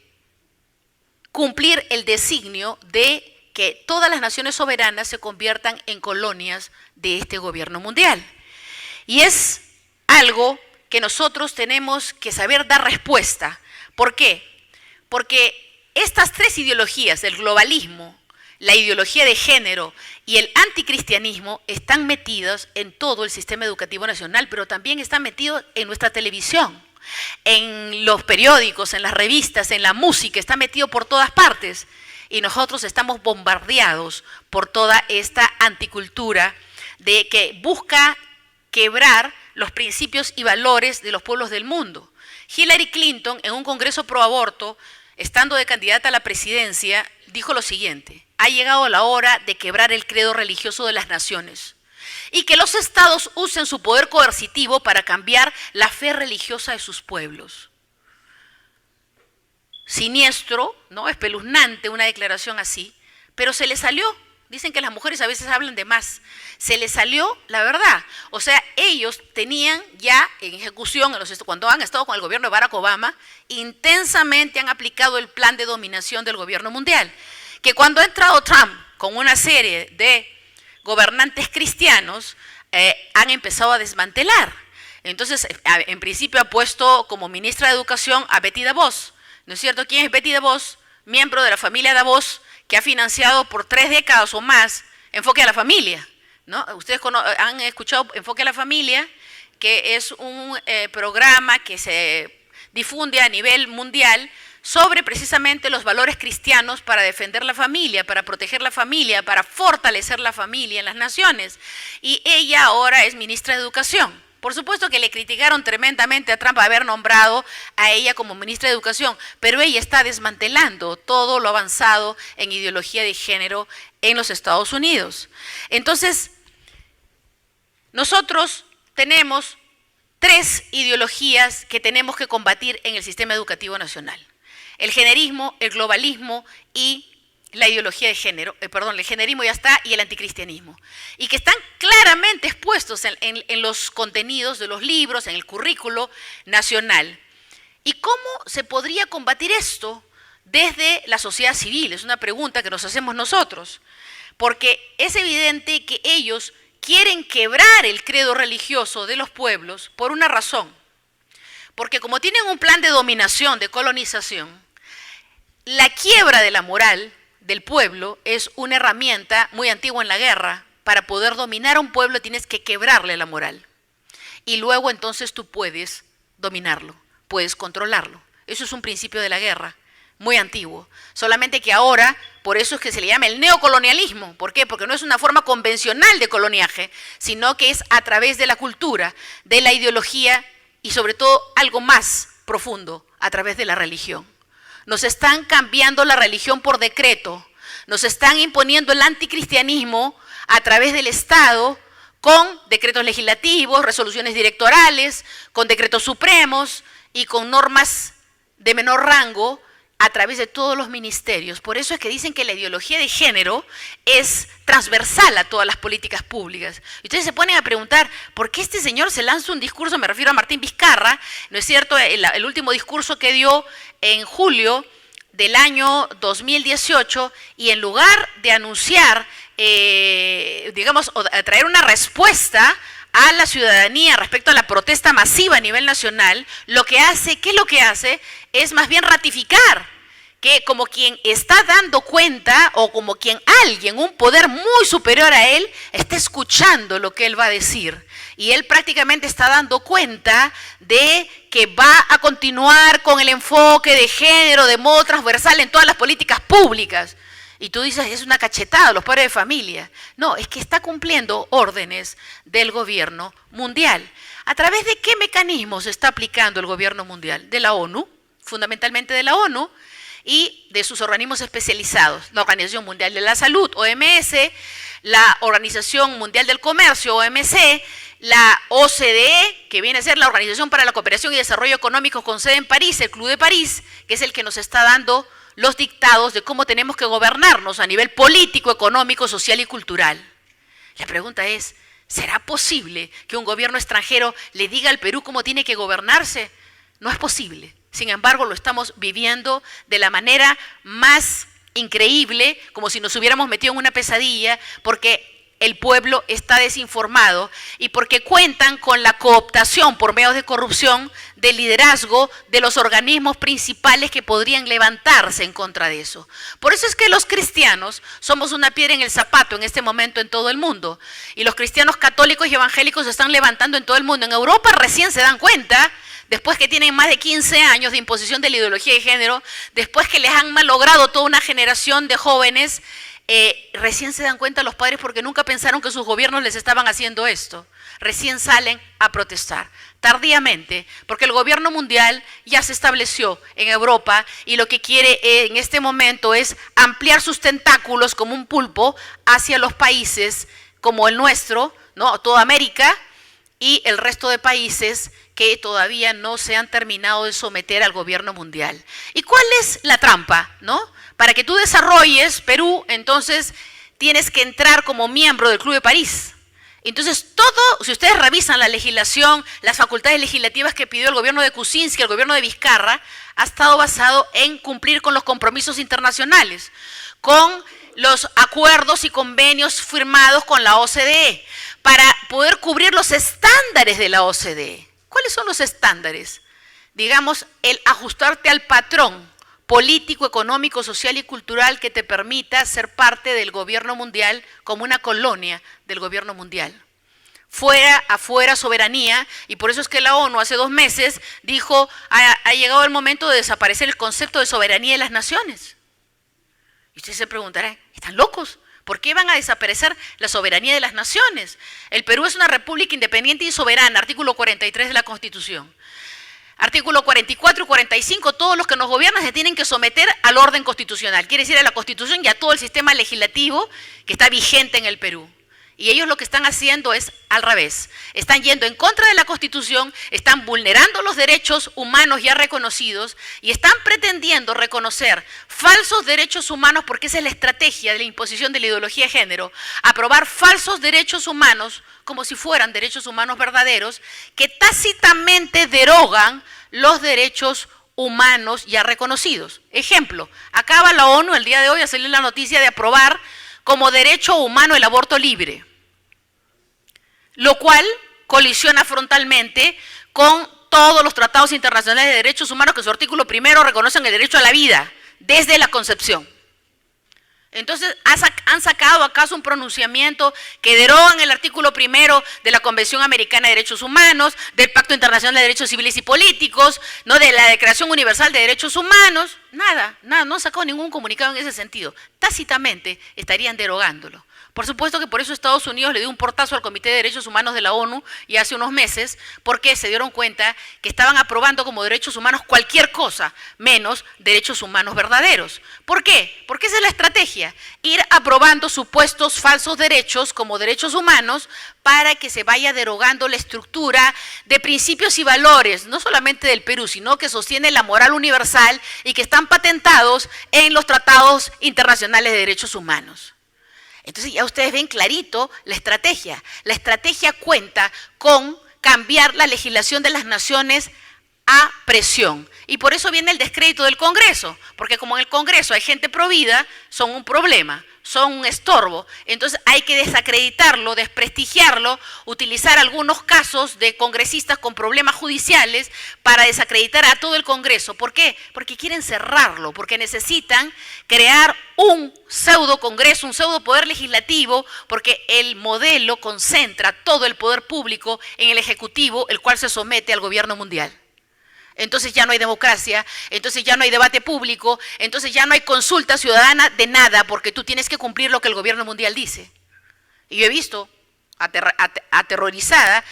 cumplir el designio de que todas las naciones soberanas se conviertan en colonias de este gobierno mundial. Y es algo que nosotros tenemos que saber dar respuesta. ¿Por qué? Porque estas tres ideologías, el globalismo, la ideología de género y el anticristianismo, están metidos en todo el sistema educativo nacional, pero también están metidos en nuestra televisión, en los periódicos, en las revistas, en la música, está metido por todas partes. Y nosotros estamos bombardeados por toda esta anticultura de que busca quebrar los principios y valores de los pueblos del mundo. Hillary Clinton, en un congreso pro aborto, estando de candidata a la presidencia, dijo lo siguiente: ha llegado la hora de quebrar el credo religioso de las naciones y que los estados usen su poder coercitivo para cambiar la fe religiosa de sus pueblos. Siniestro, ¿no? Espeluznante una declaración así, pero se le salió. Dicen que las mujeres a veces hablan de más. Se les salió la verdad. O sea, ellos tenían ya en ejecución, cuando han estado con el gobierno de Barack Obama, intensamente han aplicado el plan de dominación del gobierno mundial. Que cuando ha entrado Trump con una serie de gobernantes cristianos, han empezado a desmantelar. Entonces, en principio ha puesto como ministra de Educación a Betty DeVos. ¿No es cierto? ¿Quién es Betty DeVos? Miembro de la familia DeVos, que ha financiado por 3 décadas o más Enfoque a la Familia, ¿no? Ustedes han escuchado Enfoque a la Familia, que es un programa que se difunde a nivel mundial sobre precisamente los valores cristianos para defender la familia, para proteger la familia, para fortalecer la familia en las naciones. Y ella ahora es ministra de Educación. Por supuesto que le criticaron tremendamente a Trump haber nombrado a ella como ministra de Educación, pero ella está desmantelando todo lo avanzado en ideología de género en los Estados Unidos. Entonces, nosotros tenemos tres ideologías que tenemos que combatir en el sistema educativo nacional: el generismo, el globalismo y la ideología de género, el generismo ya está, y el anticristianismo, y que están claramente expuestos en los contenidos de los libros, en el currículo nacional. ¿Y cómo se podría combatir esto desde la sociedad civil? Es una pregunta que nos hacemos nosotros, porque es evidente que ellos quieren quebrar el credo religioso de los pueblos por una razón, porque como tienen un plan de dominación, de colonización, la quiebra de la moral del pueblo es una herramienta muy antigua en la guerra. Para poder dominar a un pueblo tienes que quebrarle la moral. Y luego entonces tú puedes dominarlo, puedes controlarlo. Eso es un principio de la guerra, muy antiguo. Solamente que ahora, por eso es que se le llama el neocolonialismo. ¿Por qué? Porque no es una forma convencional de coloniaje, sino que es a través de la cultura, de la ideología y sobre todo algo más profundo, a través de la religión. Nos están cambiando la religión por decreto, nos están imponiendo el anticristianismo a través del Estado con decretos legislativos, resoluciones directorales, con decretos supremos y con normas de menor rango a través de todos los ministerios. Por eso es que dicen que la ideología de género es transversal a todas las políticas públicas. Y ustedes se ponen a preguntar, ¿por qué este señor se lanza un discurso? Me refiero a Martín Vizcarra, ¿no es cierto? El último discurso que dio en julio del año 2018, y en lugar de anunciar, digamos, o traer una respuesta a la ciudadanía respecto a la protesta masiva a nivel nacional, lo que hace, ¿qué es lo que hace? Es más bien ratificar que como quien está dando cuenta o como quien alguien, un poder muy superior a él, está escuchando lo que él va a decir. Y él prácticamente está dando cuenta de que va a continuar con el enfoque de género de modo transversal en todas las políticas públicas. Y tú dices, es una cachetada a los padres de familia. No, es que está cumpliendo órdenes del gobierno mundial. ¿A través de qué mecanismos se está aplicando el gobierno mundial? De la ONU, fundamentalmente de la ONU, y de sus organismos especializados, la Organización Mundial de la Salud, OMS, la Organización Mundial del Comercio, OMC, la OCDE, que viene a ser la Organización para la Cooperación y Desarrollo Económico con sede en París, el Club de París, que es el que nos está dando los dictados de cómo tenemos que gobernarnos a nivel político, económico, social y cultural. La pregunta es, ¿será posible que un gobierno extranjero le diga al Perú cómo tiene que gobernarse? No es posible. Sin embargo, lo estamos viviendo de la manera más increíble, como si nos hubiéramos metido en una pesadilla, porque el pueblo está desinformado y porque cuentan con la cooptación por medios de corrupción del liderazgo de los organismos principales que podrían levantarse en contra de eso. Por eso es que los cristianos somos una piedra en el zapato en este momento en todo el mundo. Y los cristianos católicos y evangélicos se están levantando en todo el mundo. En Europa recién se dan cuenta, después que tienen más de 15 años de imposición de la ideología de género, después que les han malogrado toda una generación de jóvenes, recién se dan cuenta los padres porque nunca pensaron que sus gobiernos les estaban haciendo esto. Recién salen a protestar, tardíamente, porque el gobierno mundial ya se estableció en Europa y lo que quiere en este momento es ampliar sus tentáculos como un pulpo hacia los países como el nuestro, ¿no? Toda América y el resto de países que todavía no se han terminado de someter al gobierno mundial. ¿Y cuál es la trampa, no? Para que tú desarrolles Perú, entonces tienes que entrar como miembro del Club de París. Entonces todo, si ustedes revisan la legislación, las facultades legislativas que pidió el gobierno de Kuczynski, el gobierno de Vizcarra, ha estado basado en cumplir con los compromisos internacionales, con los acuerdos y convenios firmados con la OCDE, para poder cubrir los estándares de la OCDE. ¿Cuáles son los estándares? Digamos, el ajustarte al patrón político, económico, social y cultural que te permita ser parte del gobierno mundial como una colonia del gobierno mundial. Fuera, afuera, soberanía, y por eso es que la ONU hace 2 meses dijo, ha llegado el momento de desaparecer el concepto de soberanía de las naciones. Y ustedes se preguntarán, ¿están locos? ¿Por qué van a desaparecer la soberanía de las naciones? El Perú es una república independiente y soberana, artículo 43 de la Constitución. Artículo 44 y 45, todos los que nos gobiernan se tienen que someter al orden constitucional, quiere decir a la Constitución y a todo el sistema legislativo que está vigente en el Perú. Y ellos lo que están haciendo es al revés. Están yendo en contra de la Constitución, están vulnerando los derechos humanos ya reconocidos y están pretendiendo reconocer falsos derechos humanos, porque esa es la estrategia de la imposición de la ideología de género, aprobar falsos derechos humanos como si fueran derechos humanos verdaderos, que tácitamente derogan los derechos humanos ya reconocidos. Ejemplo, acaba la ONU el día de hoy a salir la noticia de aprobar como derecho humano el aborto libre, lo cual colisiona frontalmente con todos los tratados internacionales de derechos humanos que en su artículo primero reconocen el derecho a la vida desde la concepción. Entonces, ¿han sacado acaso un pronunciamiento que derogan el artículo primero de la Convención Americana de Derechos Humanos, del Pacto Internacional de Derechos Civiles y Políticos, ¿no?, de la Declaración Universal de Derechos Humanos? Nada, no han sacado ningún comunicado en ese sentido. Tácitamente estarían derogándolo. Por supuesto que por eso Estados Unidos le dio un portazo al Comité de Derechos Humanos de la ONU y hace unos meses, porque se dieron cuenta que estaban aprobando como derechos humanos cualquier cosa, menos derechos humanos verdaderos. ¿Por qué? Porque esa es la estrategia, ir aprobando supuestos falsos derechos como derechos humanos para que se vaya derogando la estructura de principios y valores, no solamente del Perú, sino que sostiene la moral universal y que están patentados en los tratados internacionales de derechos humanos. Entonces ya ustedes ven clarito la estrategia. La estrategia cuenta con cambiar la legislación de las naciones a presión. Y por eso viene el descrédito del Congreso, porque como en el Congreso hay gente provida, son un problema, son un estorbo. Entonces hay que desacreditarlo, desprestigiarlo, utilizar algunos casos de congresistas con problemas judiciales para desacreditar a todo el Congreso. ¿Por qué? Porque quieren cerrarlo, porque necesitan crear un pseudo Congreso, un pseudo poder legislativo, porque el modelo concentra todo el poder público en el Ejecutivo, el cual se somete al gobierno mundial. Entonces ya no hay democracia, entonces ya no hay debate público, entonces ya no hay consulta ciudadana de nada, porque tú tienes que cumplir lo que el gobierno mundial dice. Y yo he visto aterrorizada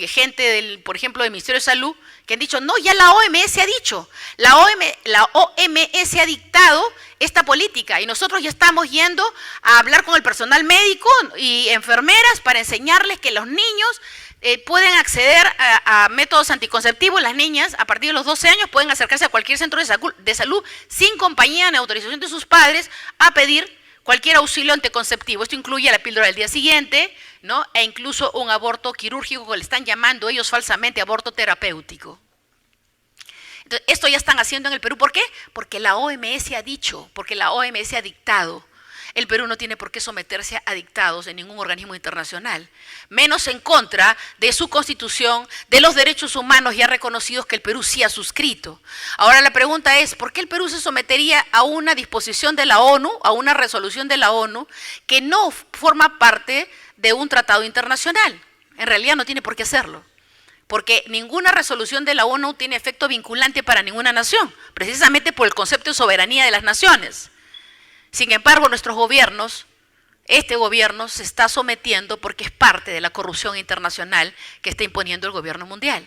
gente, por ejemplo, del Ministerio de Salud, que han dicho, no, ya la OMS ha dicho, la OMS ha dictado esta política y nosotros ya estamos yendo a hablar con el personal médico y enfermeras para enseñarles que los niños pueden acceder a métodos anticonceptivos. Las niñas a partir de los 12 años pueden acercarse a cualquier centro de salud sin compañía ni autorización de sus padres a pedir cualquier auxilio anticonceptivo. Esto incluye la píldora del día siguiente, ¿no?, e incluso un aborto quirúrgico que le están llamando ellos falsamente aborto terapéutico. Entonces, esto ya están haciendo en el Perú. ¿Por qué? Porque la OMS ha dicho, porque la OMS ha dictado. El Perú no tiene por qué someterse a dictados de ningún organismo internacional, menos en contra de su Constitución, de los derechos humanos ya reconocidos que el Perú sí ha suscrito. Ahora la pregunta es, ¿por qué el Perú se sometería a una disposición de la ONU, a una resolución de la ONU, que no forma parte de un tratado internacional? En realidad no tiene por qué hacerlo, porque ninguna resolución de la ONU tiene efecto vinculante para ninguna nación, precisamente por el concepto de soberanía de las naciones. Sin embargo, nuestros gobiernos, este gobierno se está sometiendo porque es parte de la corrupción internacional que está imponiendo el gobierno mundial.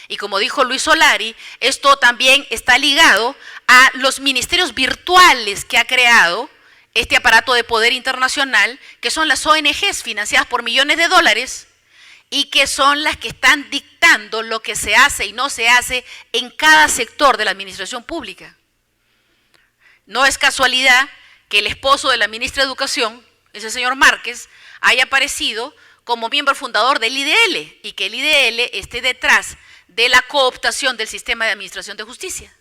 Y como dijo Luis Solari, esto también está ligado a los ministerios virtuales que ha creado este aparato de poder internacional, que son las ONGs financiadas por millones de dólares y que son las que están dictando lo que se hace y no se hace en cada sector de la administración pública. No es casualidad que el esposo de la ministra de Educación, ese señor Márquez, haya aparecido como miembro fundador del IDL y que el IDL esté detrás de la cooptación del sistema de administración de justicia.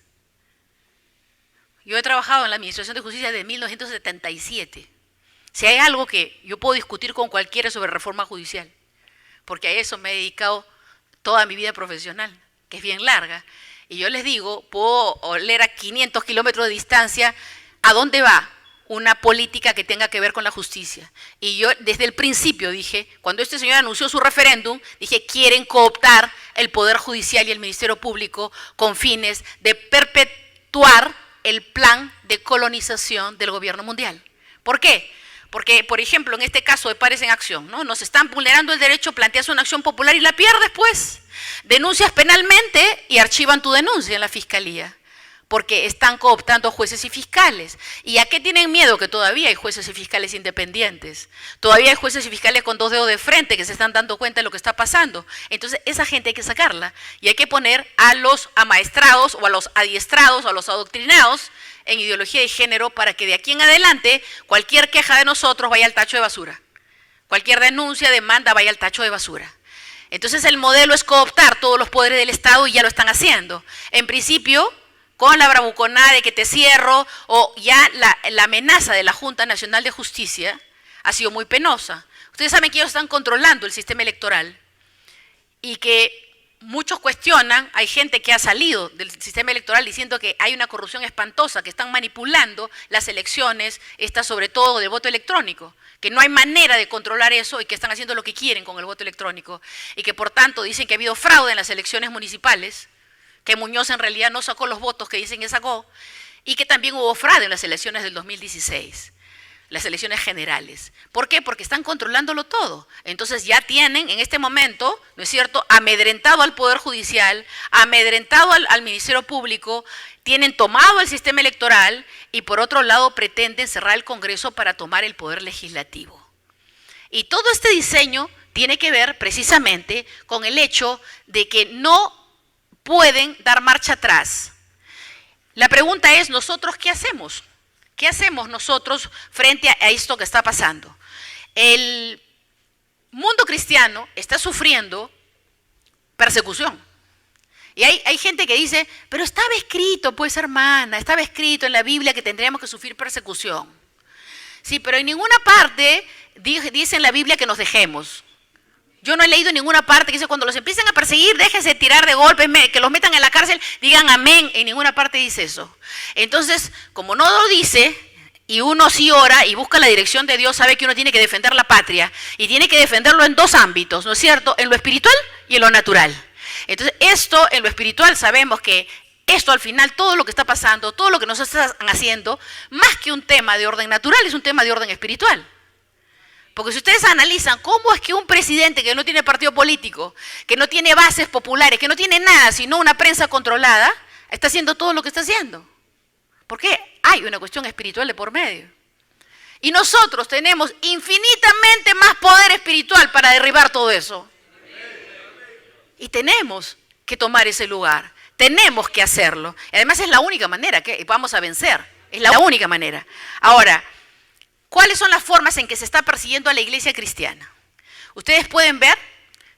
Yo he trabajado en la administración de justicia desde 1977. Si hay algo que yo puedo discutir con cualquiera sobre reforma judicial, porque a eso me he dedicado toda mi vida profesional, que es bien larga. Y yo les digo, puedo oler a 500 kilómetros de distancia a dónde va una política que tenga que ver con la justicia. Y yo desde el principio dije, cuando este señor anunció su referéndum, dije, quieren cooptar el Poder Judicial y el Ministerio Público con fines de perpetuar el plan de colonización del gobierno mundial. ¿Por qué? Porque, por ejemplo, en este caso de Pares en Acción, ¿no?, nos están vulnerando el derecho, planteas una acción popular y la pierdes, pues. Denuncias penalmente y archivan tu denuncia en la fiscalía. porque están cooptando jueces y fiscales. ¿Y a qué tienen miedo? Que todavía hay jueces y fiscales independientes. Todavía hay jueces y fiscales con 2 dedos de frente que se están dando cuenta de lo que está pasando. Entonces, esa gente hay que sacarla y hay que poner a los amaestrados o a los adiestrados o a los adoctrinados en ideología de género para que de aquí en adelante cualquier queja de nosotros vaya al tacho de basura. Cualquier denuncia, demanda vaya al tacho de basura. Entonces, el modelo es cooptar todos los poderes del Estado y ya lo están haciendo. En principio, con la bravuconada de que te cierro, o ya la amenaza de la Junta Nacional de Justicia ha sido muy penosa. Ustedes saben que ellos están controlando el sistema electoral y que muchos cuestionan, hay gente que ha salido del sistema electoral diciendo que hay una corrupción espantosa, que están manipulando las elecciones, sobre todo del voto electrónico, que no hay manera de controlar eso y que están haciendo lo que quieren con el voto electrónico y que por tanto dicen que ha habido fraude en las elecciones municipales, que Muñoz en realidad no sacó los votos que dicen que sacó, y que también hubo fraude en las elecciones del 2016, las elecciones generales. ¿Por qué? Porque están controlándolo todo. Entonces ya tienen en este momento, ¿no es cierto?, amedrentado al Poder Judicial, amedrentado al Ministerio Público, tienen tomado el sistema electoral y por otro lado pretenden cerrar el Congreso para tomar el Poder Legislativo. Y todo este diseño tiene que ver precisamente con el hecho de que no pueden dar marcha atrás. La pregunta es, ¿nosotros qué hacemos? ¿Qué hacemos nosotros frente a esto que está pasando? El mundo cristiano está sufriendo persecución. Y hay gente que dice, pero estaba escrito, pues hermana, estaba escrito en la Biblia que tendríamos que sufrir persecución. Sí, pero en ninguna parte dice en la Biblia que nos dejemos. Yo no he leído en ninguna parte que dice cuando los empiecen a perseguir, déjense tirar de golpes, que los metan en la cárcel, digan amén. En ninguna parte dice eso. Entonces, como no lo dice, y uno sí ora y busca la dirección de Dios, sabe que uno tiene que defender la patria y tiene que defenderlo en 2 ámbitos, ¿no es cierto? En lo espiritual y en lo natural. Entonces, esto en lo espiritual sabemos que esto al final, todo lo que está pasando, todo lo que nos están haciendo, más que un tema de orden natural, es un tema de orden espiritual. Porque si ustedes analizan cómo es que un presidente que no tiene partido político, que no tiene bases populares, que no tiene nada sino una prensa controlada, está haciendo todo lo que está haciendo. ¿Por qué? Hay una cuestión espiritual de por medio. Y nosotros tenemos infinitamente más poder espiritual para derribar todo eso. Y tenemos que tomar ese lugar. Tenemos que hacerlo. Además es la única manera que vamos a vencer. Es la única manera. Ahora, ¿cuáles son las formas en que se está persiguiendo a la iglesia cristiana? Ustedes pueden ver,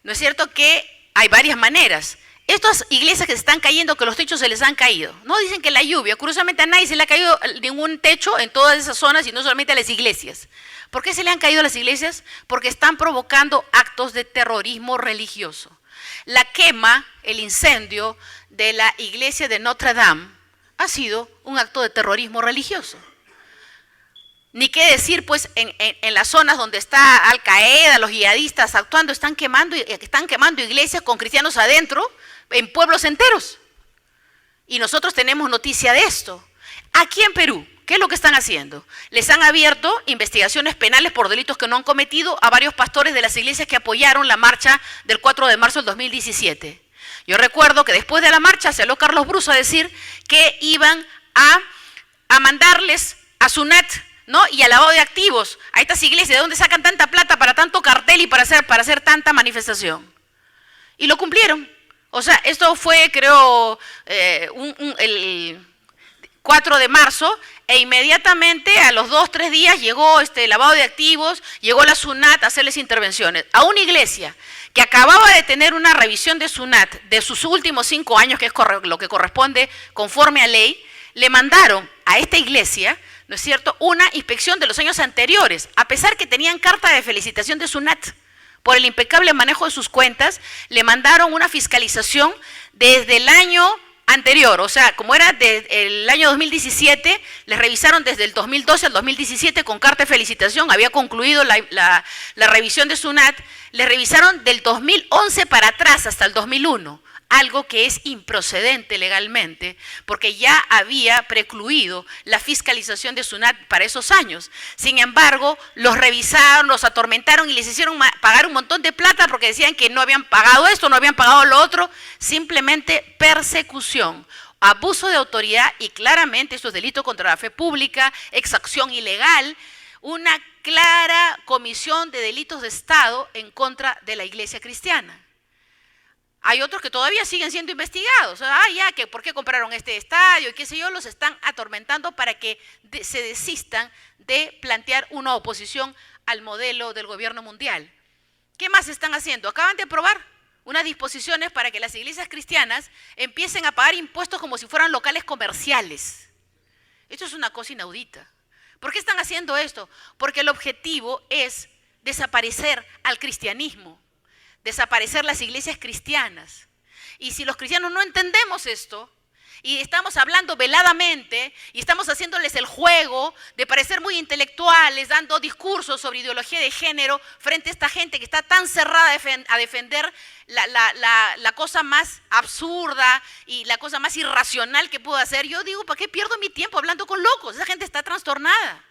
¿no es cierto?, que hay varias maneras. Estas iglesias que se están cayendo, que los techos se les han caído. No dicen que la lluvia, curiosamente a nadie se le ha caído ningún techo en todas esas zonas y no solamente a las iglesias. ¿Por qué se le han caído a las iglesias? Porque están provocando actos de terrorismo religioso. La quema, el incendio de la iglesia de Notre Dame ha sido un acto de terrorismo religioso. Ni qué decir, pues, en las zonas donde está Al Qaeda, los yihadistas actuando, están quemando iglesias con cristianos adentro, en pueblos enteros. Y nosotros tenemos noticia de esto. Aquí en Perú, ¿qué es lo que están haciendo? Les han abierto investigaciones penales por delitos que no han cometido a varios pastores de las iglesias que apoyaron la marcha del 4 de marzo del 2017. Yo recuerdo que después de la marcha salió Carlos Bruso a decir que iban a mandarles a SUNAT, ¿no?, y al lavado de activos a estas iglesias. ¿De dónde sacan tanta plata para tanto cartel y para hacer tanta manifestación? Y lo cumplieron. O sea, esto fue, creo, el 4 de marzo, e inmediatamente a los 2 o 3 días llegó lavado de activos, llegó la SUNAT a hacerles intervenciones. A una iglesia que acababa de tener una revisión de SUNAT de sus últimos 5 años, que es lo que corresponde conforme a ley, le mandaron a esta iglesia, ¿no es cierto?, una inspección de los años anteriores, a pesar que tenían carta de felicitación de SUNAT por el impecable manejo de sus cuentas, le mandaron una fiscalización desde el año anterior, o sea, como era del año 2017, les revisaron desde el 2012 al 2017 con carta de felicitación, había concluido la revisión de SUNAT, les revisaron del 2011 para atrás hasta el 2001, algo que es improcedente legalmente, porque ya había precluido la fiscalización de SUNAT para esos años. Sin embargo, los revisaron, los atormentaron y les hicieron pagar un montón de plata porque decían que no habían pagado esto, no habían pagado lo otro. Simplemente persecución, abuso de autoridad y claramente esto es delito contra la fe pública, exacción ilegal, una clara comisión de delitos de Estado en contra de la Iglesia cristiana. Hay otros que todavía siguen siendo investigados. Ya, que ¿por qué compraron este estadio? Y qué sé yo, los están atormentando para que se desistan de plantear una oposición al modelo del gobierno mundial. ¿Qué más están haciendo? Acaban de aprobar unas disposiciones para que las iglesias cristianas empiecen a pagar impuestos como si fueran locales comerciales. Esto es una cosa inaudita. ¿Por qué están haciendo esto? Porque el objetivo es desaparecer al cristianismo, desaparecer las iglesias cristianas. Y si los cristianos no entendemos esto, y estamos hablando veladamente, y estamos haciéndoles el juego de parecer muy intelectuales, dando discursos sobre ideología de género frente a esta gente que está tan cerrada a defender la cosa más absurda y la cosa más irracional que puedo hacer, yo digo, ¿para qué pierdo mi tiempo hablando con locos? Esa gente está trastornada.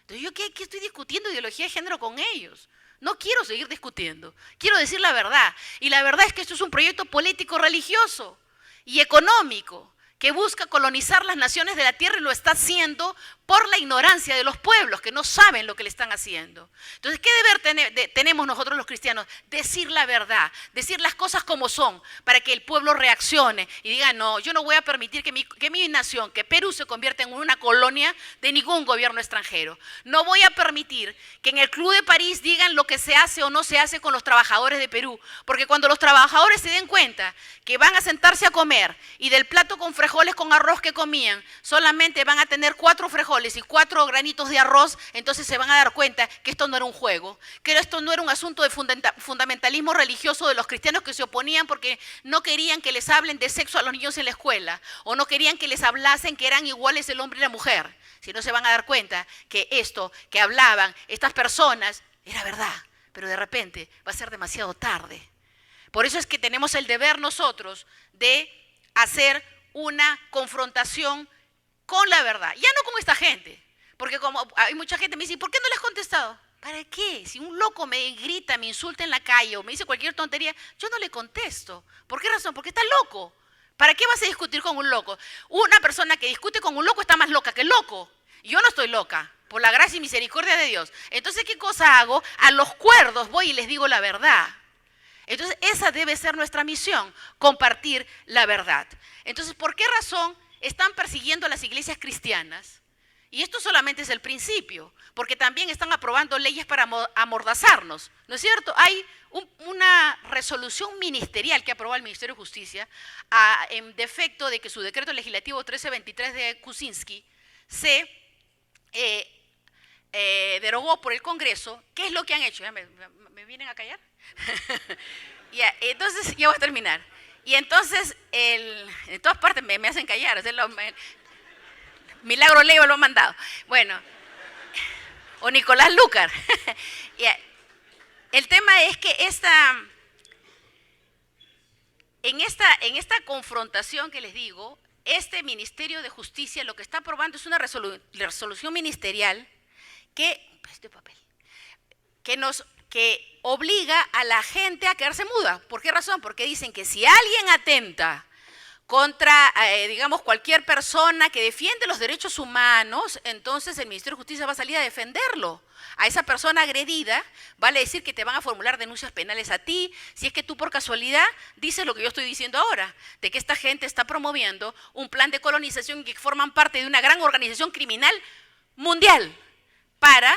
Entonces, ¿yo qué estoy discutiendo ideología de género con ellos? No quiero seguir discutiendo, quiero decir la verdad. Y la verdad es que esto es un proyecto político, religioso y económico que busca colonizar las naciones de la tierra y lo está haciendo por la ignorancia de los pueblos que no saben lo que le están haciendo. Entonces, ¿qué deber tenemos nosotros los cristianos? Decir la verdad, decir las cosas como son, para que el pueblo reaccione y diga, no, yo no voy a permitir que mi nación, que Perú se convierta en una colonia de ningún gobierno extranjero. No voy a permitir que en el Club de París digan lo que se hace o no se hace con los trabajadores de Perú, porque cuando los trabajadores se den cuenta que van a sentarse a comer y del plato con frijoles con arroz que comían, solamente van a tener 4 frijoles y 4 granitos de arroz, entonces se van a dar cuenta que esto no era un juego, que esto no era un asunto de fundamentalismo religioso de los cristianos que se oponían porque no querían que les hablen de sexo a los niños en la escuela, o no querían que les hablasen que eran iguales el hombre y la mujer, sino se van a dar cuenta que esto que hablaban estas personas era verdad, pero de repente va a ser demasiado tarde. Por eso es que tenemos el deber nosotros de hacer una confrontación con la verdad, ya no con esta gente, porque como hay mucha gente que me dice, ¿por qué no le has contestado? ¿Para qué? Si un loco me grita, me insulta en la calle o me dice cualquier tontería, yo no le contesto. ¿Por qué razón? Porque está loco. ¿Para qué vas a discutir con un loco? Una persona que discute con un loco está más loca que el loco. Yo no estoy loca, por la gracia y misericordia de Dios. Entonces, ¿qué cosa hago? A los cuerdos voy y les digo la verdad. Entonces, esa debe ser nuestra misión, compartir la verdad. Entonces, ¿por qué razón están persiguiendo a las iglesias cristianas? Y esto solamente es el principio, porque también están aprobando leyes para amordazarnos, ¿no es cierto? Hay una resolución ministerial que aprobó el Ministerio de Justicia en defecto de que su decreto legislativo 1323 de Kuczynski se derogó por el Congreso. ¿Qué es lo que han hecho? ¿Ya me vienen a callar? Ya, entonces, ya voy a terminar. Y entonces, en todas partes me hacen callar. O sea, Milagro Leiva lo ha mandado. Bueno, o Nicolás Lúcar. El tema es que en esta confrontación que les digo, este Ministerio de Justicia lo que está aprobando es una resolución ministerial que obliga a la gente a quedarse muda. ¿Por qué razón? Porque dicen que si alguien atenta contra, digamos, cualquier persona que defiende los derechos humanos, entonces el Ministerio de Justicia va a salir a defenderlo. A esa persona agredida, vale decir que te van a formular denuncias penales a ti, si es que tú por casualidad dices lo que yo estoy diciendo ahora, de que esta gente está promoviendo un plan de colonización y que forman parte de una gran organización criminal mundial para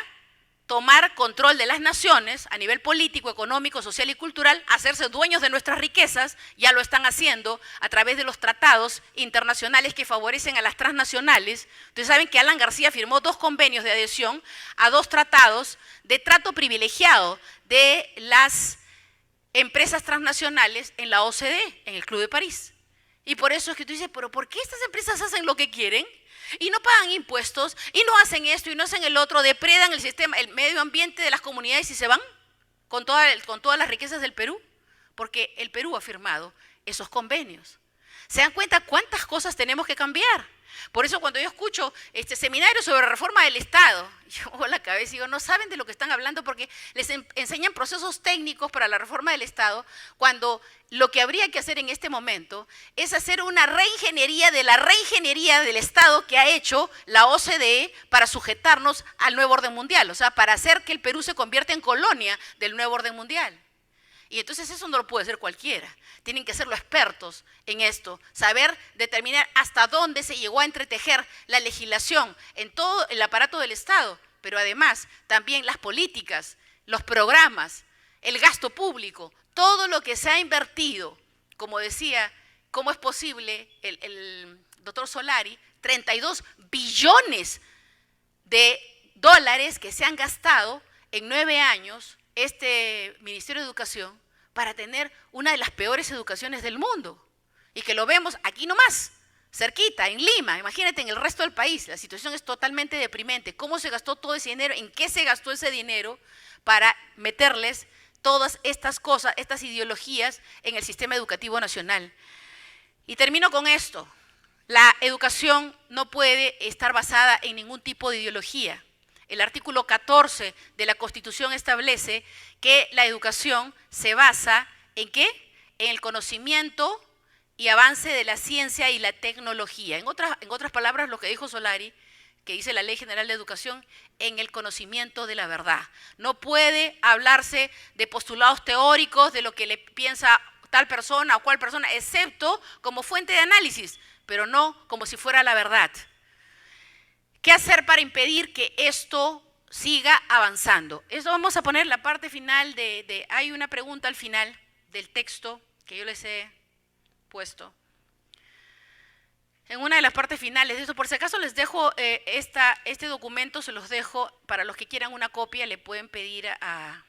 tomar control de las naciones a nivel político, económico, social y cultural, hacerse dueños de nuestras riquezas. Ya lo están haciendo a través de los tratados internacionales que favorecen a las transnacionales. Ustedes saben que Alan García firmó 2 convenios de adhesión a 2 tratados de trato privilegiado de las empresas transnacionales en la OCDE, en el Club de París. Y por eso es que tú dices, ¿pero por qué estas empresas hacen lo que quieren? Y no pagan impuestos, y no hacen esto, y no hacen el otro, depredan el sistema, el medio ambiente de las comunidades y se van con todas las riquezas del Perú, porque el Perú ha firmado esos convenios. ¿Se dan cuenta cuántas cosas tenemos que cambiar? Por eso cuando yo escucho este seminario sobre reforma del Estado, yo muevo la cabeza y digo, no saben de lo que están hablando porque les enseñan procesos técnicos para la reforma del Estado, cuando lo que habría que hacer en este momento es hacer una reingeniería de la reingeniería del Estado que ha hecho la OCDE para sujetarnos al nuevo orden mundial, o sea, para hacer que el Perú se convierta en colonia del nuevo orden mundial. Y entonces eso no lo puede hacer cualquiera. Tienen que ser los expertos en esto, saber determinar hasta dónde se llegó a entretejer la legislación en todo el aparato del Estado, pero además también las políticas, los programas, el gasto público, todo lo que se ha invertido. Como decía, ¿cómo es posible el doctor Solari? 32 billones de dólares que se han gastado en 9 años este Ministerio de Educación para tener una de las peores educaciones del mundo. Y que lo vemos aquí nomás, cerquita, en Lima. Imagínate en el resto del país, la situación es totalmente deprimente. ¿Cómo se gastó todo ese dinero? ¿En qué se gastó ese dinero para meterles todas estas cosas, estas ideologías en el sistema educativo nacional? Y termino con esto. La educación no puede estar basada en ningún tipo de ideología. El artículo 14 de la Constitución establece que la educación se basa ¿en qué? En el conocimiento y avance de la ciencia y la tecnología. En otras palabras, lo que dijo Solari, que dice la Ley General de Educación, en el conocimiento de la verdad. No puede hablarse de postulados teóricos, de lo que le piensa tal persona o cual persona, excepto como fuente de análisis, pero no como si fuera la verdad. ¿Qué hacer para impedir que esto siga avanzando? Esto vamos a poner la parte final hay una pregunta al final del texto que yo les he puesto. En una de las partes finales de esto, por si acaso les dejo este documento, se los dejo, para los que quieran una copia, le pueden pedir a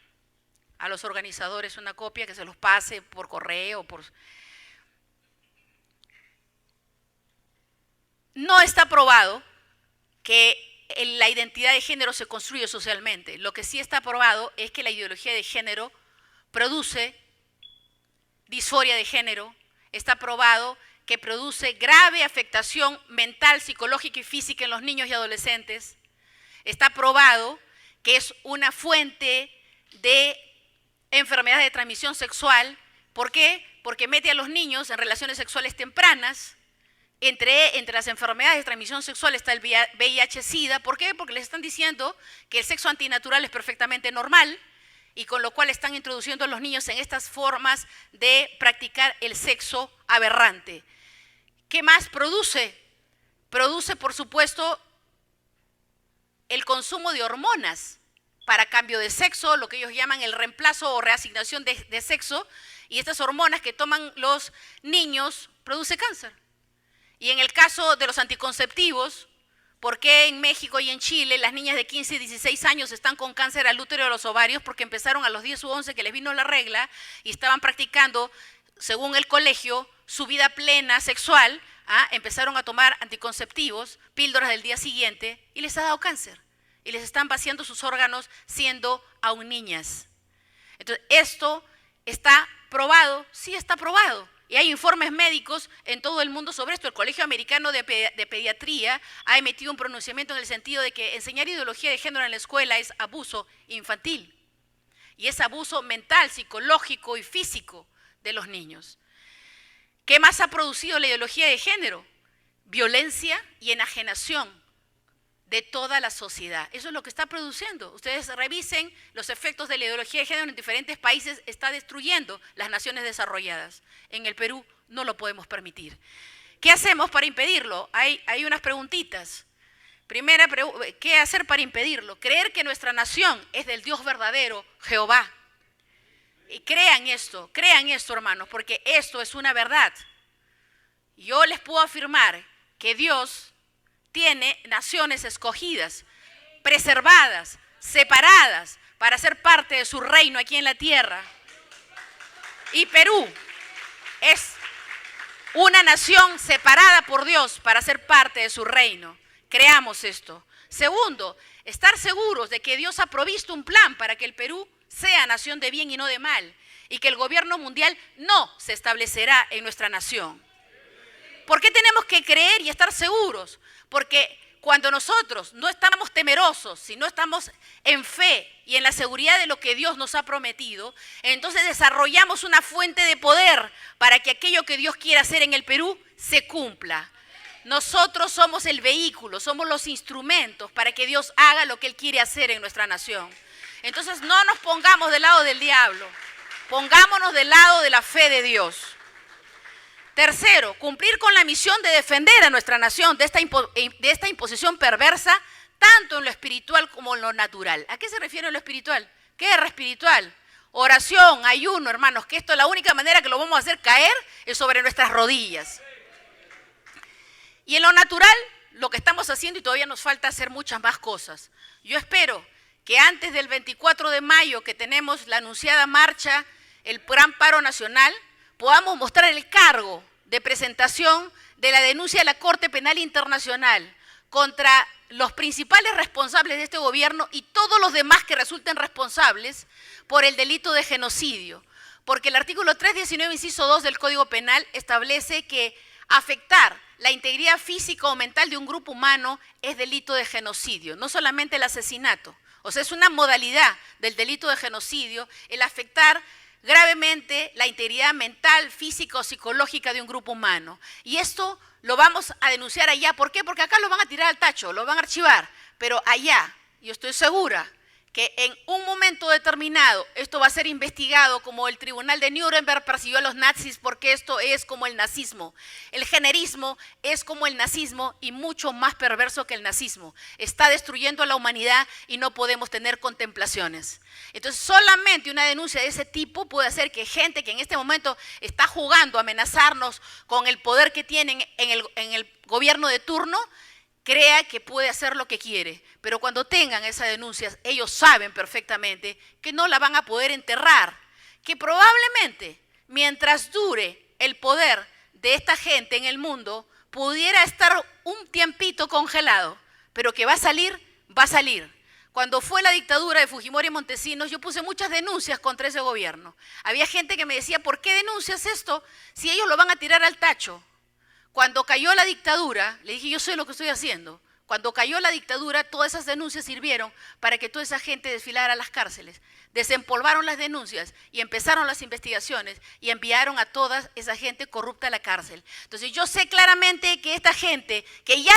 los organizadores una copia, que se los pase por correo. No está probado que la identidad de género se construye socialmente. Lo que sí está probado es que la ideología de género produce disforia de género. Está probado que produce grave afectación mental, psicológica y física en los niños y adolescentes. Está probado que es una fuente de enfermedades de transmisión sexual. ¿Por qué? Porque mete a los niños en relaciones sexuales tempranas. Entre las enfermedades de transmisión sexual está el VIH-Sida. ¿Por qué? Porque les están diciendo que el sexo antinatural es perfectamente normal y con lo cual están introduciendo a los niños en estas formas de practicar el sexo aberrante. ¿Qué más produce? Produce, por supuesto, el consumo de hormonas para cambio de sexo, lo que ellos llaman el reemplazo o reasignación de sexo, y estas hormonas que toman los niños produce cáncer. Y en el caso de los anticonceptivos, ¿por qué en México y en Chile las niñas de 15 y 16 años están con cáncer al útero de los ovarios? Porque empezaron a los 10 u 11 que les vino la regla y estaban practicando, según el colegio, su vida plena sexual, empezaron a tomar anticonceptivos, píldoras del día siguiente, y les ha dado cáncer. Y les están vaciando sus órganos siendo aún niñas. Entonces, ¿esto está probado? Sí está probado. Y hay informes médicos en todo el mundo sobre esto. El Colegio Americano de Pediatría ha emitido un pronunciamiento en el sentido de que enseñar ideología de género en la escuela es abuso infantil. Y es abuso mental, psicológico y físico de los niños. ¿Qué más ha producido la ideología de género? Violencia y enajenación de toda la sociedad. Eso es lo que está produciendo. Ustedes revisen los efectos de la ideología de género en diferentes países, está destruyendo las naciones desarrolladas. En el Perú no lo podemos permitir. ¿Qué hacemos para impedirlo? Hay unas preguntitas. Primera, ¿qué hacer para impedirlo? Creer que nuestra nación es del Dios verdadero, Jehová. Y crean esto, hermanos, porque esto es una verdad. Yo les puedo afirmar que Dios tiene naciones escogidas, preservadas, separadas, para ser parte de su reino aquí en la tierra. Y Perú es una nación separada por Dios para ser parte de su reino. Creamos esto. Segundo, estar seguros de que Dios ha provisto un plan para que el Perú sea nación de bien y no de mal. y que el gobierno mundial no se establecerá en nuestra nación. ¿Por qué tenemos que creer y estar seguros? Porque cuando nosotros no estamos temerosos, si no estamos en fe y en la seguridad de lo que Dios nos ha prometido, entonces desarrollamos una fuente de poder para que aquello que Dios quiere hacer en el Perú se cumpla. Nosotros somos el vehículo, somos los instrumentos para que Dios haga lo que Él quiere hacer en nuestra nación. Entonces no nos pongamos del lado del diablo, pongámonos del lado de la fe de Dios. Tercero, cumplir con la misión de defender a nuestra nación de esta imposición perversa, tanto en lo espiritual como en lo natural. ¿A qué se refiere en lo espiritual? Guerra espiritual, oración, ayuno, hermanos, que esto la única manera que lo vamos a hacer caer es sobre nuestras rodillas. Y en lo natural, lo que estamos haciendo, y todavía nos falta hacer muchas más cosas. Yo espero que antes del 24 de mayo, que tenemos la anunciada marcha, el gran paro nacional, podamos mostrar el cargo de presentación de la denuncia de la Corte Penal Internacional contra los principales responsables de este gobierno y todos los demás que resulten responsables por el delito de genocidio. Porque el artículo 319, inciso 2 del Código Penal establece que afectar la integridad física o mental de un grupo humano es delito de genocidio, no solamente el asesinato. O sea, es una modalidad del delito de genocidio el afectar gravemente la integridad mental, física o psicológica de un grupo humano. Y esto lo vamos a denunciar allá. ¿Por qué? Porque acá lo van a tirar al tacho, lo van a archivar. Pero allá, yo estoy segura que en un momento determinado esto va a ser investigado como el Tribunal de Nuremberg persiguió a los nazis, porque esto es como el nazismo. El generismo es como el nazismo y mucho más perverso que el nazismo. Está destruyendo a la humanidad y no podemos tener contemplaciones. Entonces solamente una denuncia de ese tipo puede hacer que gente que en este momento está jugando a amenazarnos con el poder que tienen en el gobierno de turno, crea que puede hacer lo que quiere, pero cuando tengan esas denuncias, ellos saben perfectamente que no la van a poder enterrar, que probablemente mientras dure el poder de esta gente en el mundo, pudiera estar un tiempito congelado, pero que va a salir, va a salir. Cuando fue la dictadura de Fujimori y Montesinos, yo puse muchas denuncias contra ese gobierno. Había gente que me decía, ¿por qué denuncias esto si ellos lo van a tirar al tacho? Cuando cayó la dictadura, le dije, yo sé lo que estoy haciendo. Cuando cayó la dictadura, todas esas denuncias sirvieron para que toda esa gente desfilara a las cárceles. Desempolvaron las denuncias y empezaron las investigaciones y enviaron a toda esa gente corrupta a la cárcel. Entonces yo sé claramente que esta gente que ya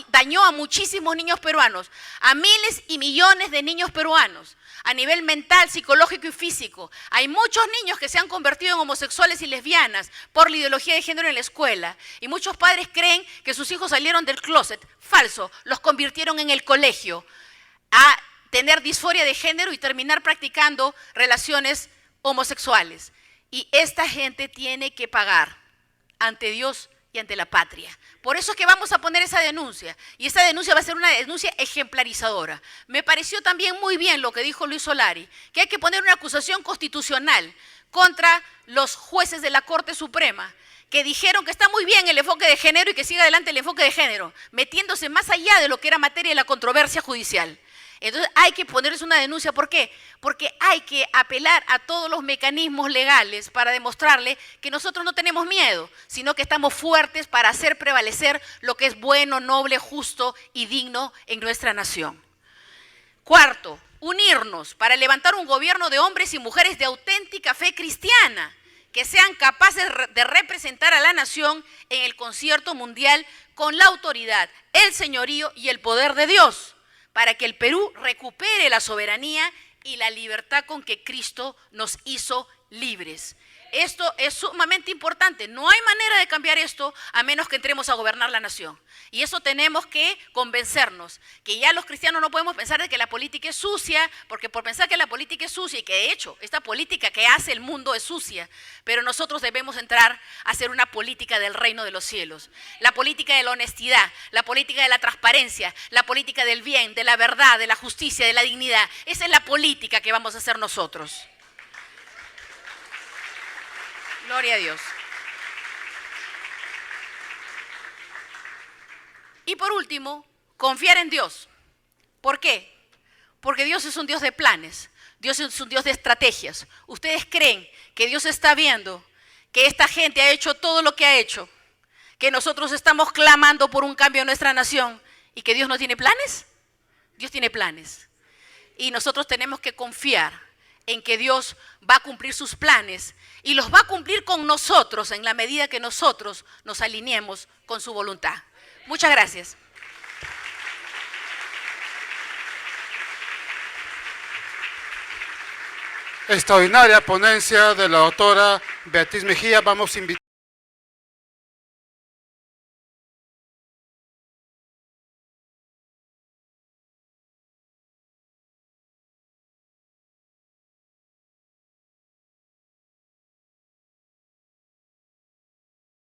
dañó a muchísimos niños peruanos, a miles y millones de niños peruanos, a nivel mental, psicológico y físico. Hay muchos niños que se han convertido en homosexuales y lesbianas por la ideología de género en la escuela. Y muchos padres creen que sus hijos salieron del closet. Falso, los convirtieron en el colegio a tener disforia de género y terminar practicando relaciones homosexuales. Y esta gente tiene que pagar ante Dios y ante la patria. Por eso es que vamos a poner esa denuncia, y esa denuncia va a ser una denuncia ejemplarizadora. Me pareció también muy bien lo que dijo Luis Solari, que hay que poner una acusación constitucional contra los jueces de la Corte Suprema, que dijeron que está muy bien el enfoque de género y que siga adelante el enfoque de género, metiéndose más allá de lo que era materia de la controversia judicial. Entonces hay que ponerles una denuncia. ¿Por qué? Porque hay que apelar a todos los mecanismos legales para demostrarle que nosotros no tenemos miedo, sino que estamos fuertes para hacer prevalecer lo que es bueno, noble, justo y digno en nuestra nación. Cuarto, unirnos para levantar un gobierno de hombres y mujeres de auténtica fe cristiana, que sean capaces de representar a la nación en el concierto mundial con la autoridad, el señorío y el poder de Dios, para que el Perú recupere la soberanía y la libertad con que Cristo nos hizo libres. Esto es sumamente importante. No hay manera de cambiar esto a menos que entremos a gobernar la nación. Y eso tenemos que convencernos, que ya los cristianos no podemos pensar de que la política es sucia, porque por pensar que la política es sucia, y que de hecho esta política que hace el mundo es sucia, pero nosotros debemos entrar a hacer una política del reino de los cielos. La política de la honestidad, la política de la transparencia, la política del bien, de la verdad, de la justicia, de la dignidad. Esa es la política que vamos a hacer nosotros. Gloria a Dios. Y por último, confiar en Dios. ¿Por qué? Porque Dios es un Dios de planes. Dios es un Dios de estrategias. ¿Ustedes creen que Dios está viendo que esta gente ha hecho todo lo que ha hecho? ¿Que nosotros estamos clamando por un cambio en nuestra nación y que Dios no tiene planes? Dios tiene planes. Y nosotros tenemos que confiar en que Dios va a cumplir sus planes y los va a cumplir con nosotros en la medida que nosotros nos alineemos con su voluntad. Muchas gracias. Extraordinaria ponencia de la doctora Beatriz Mejía. Vamos a invitar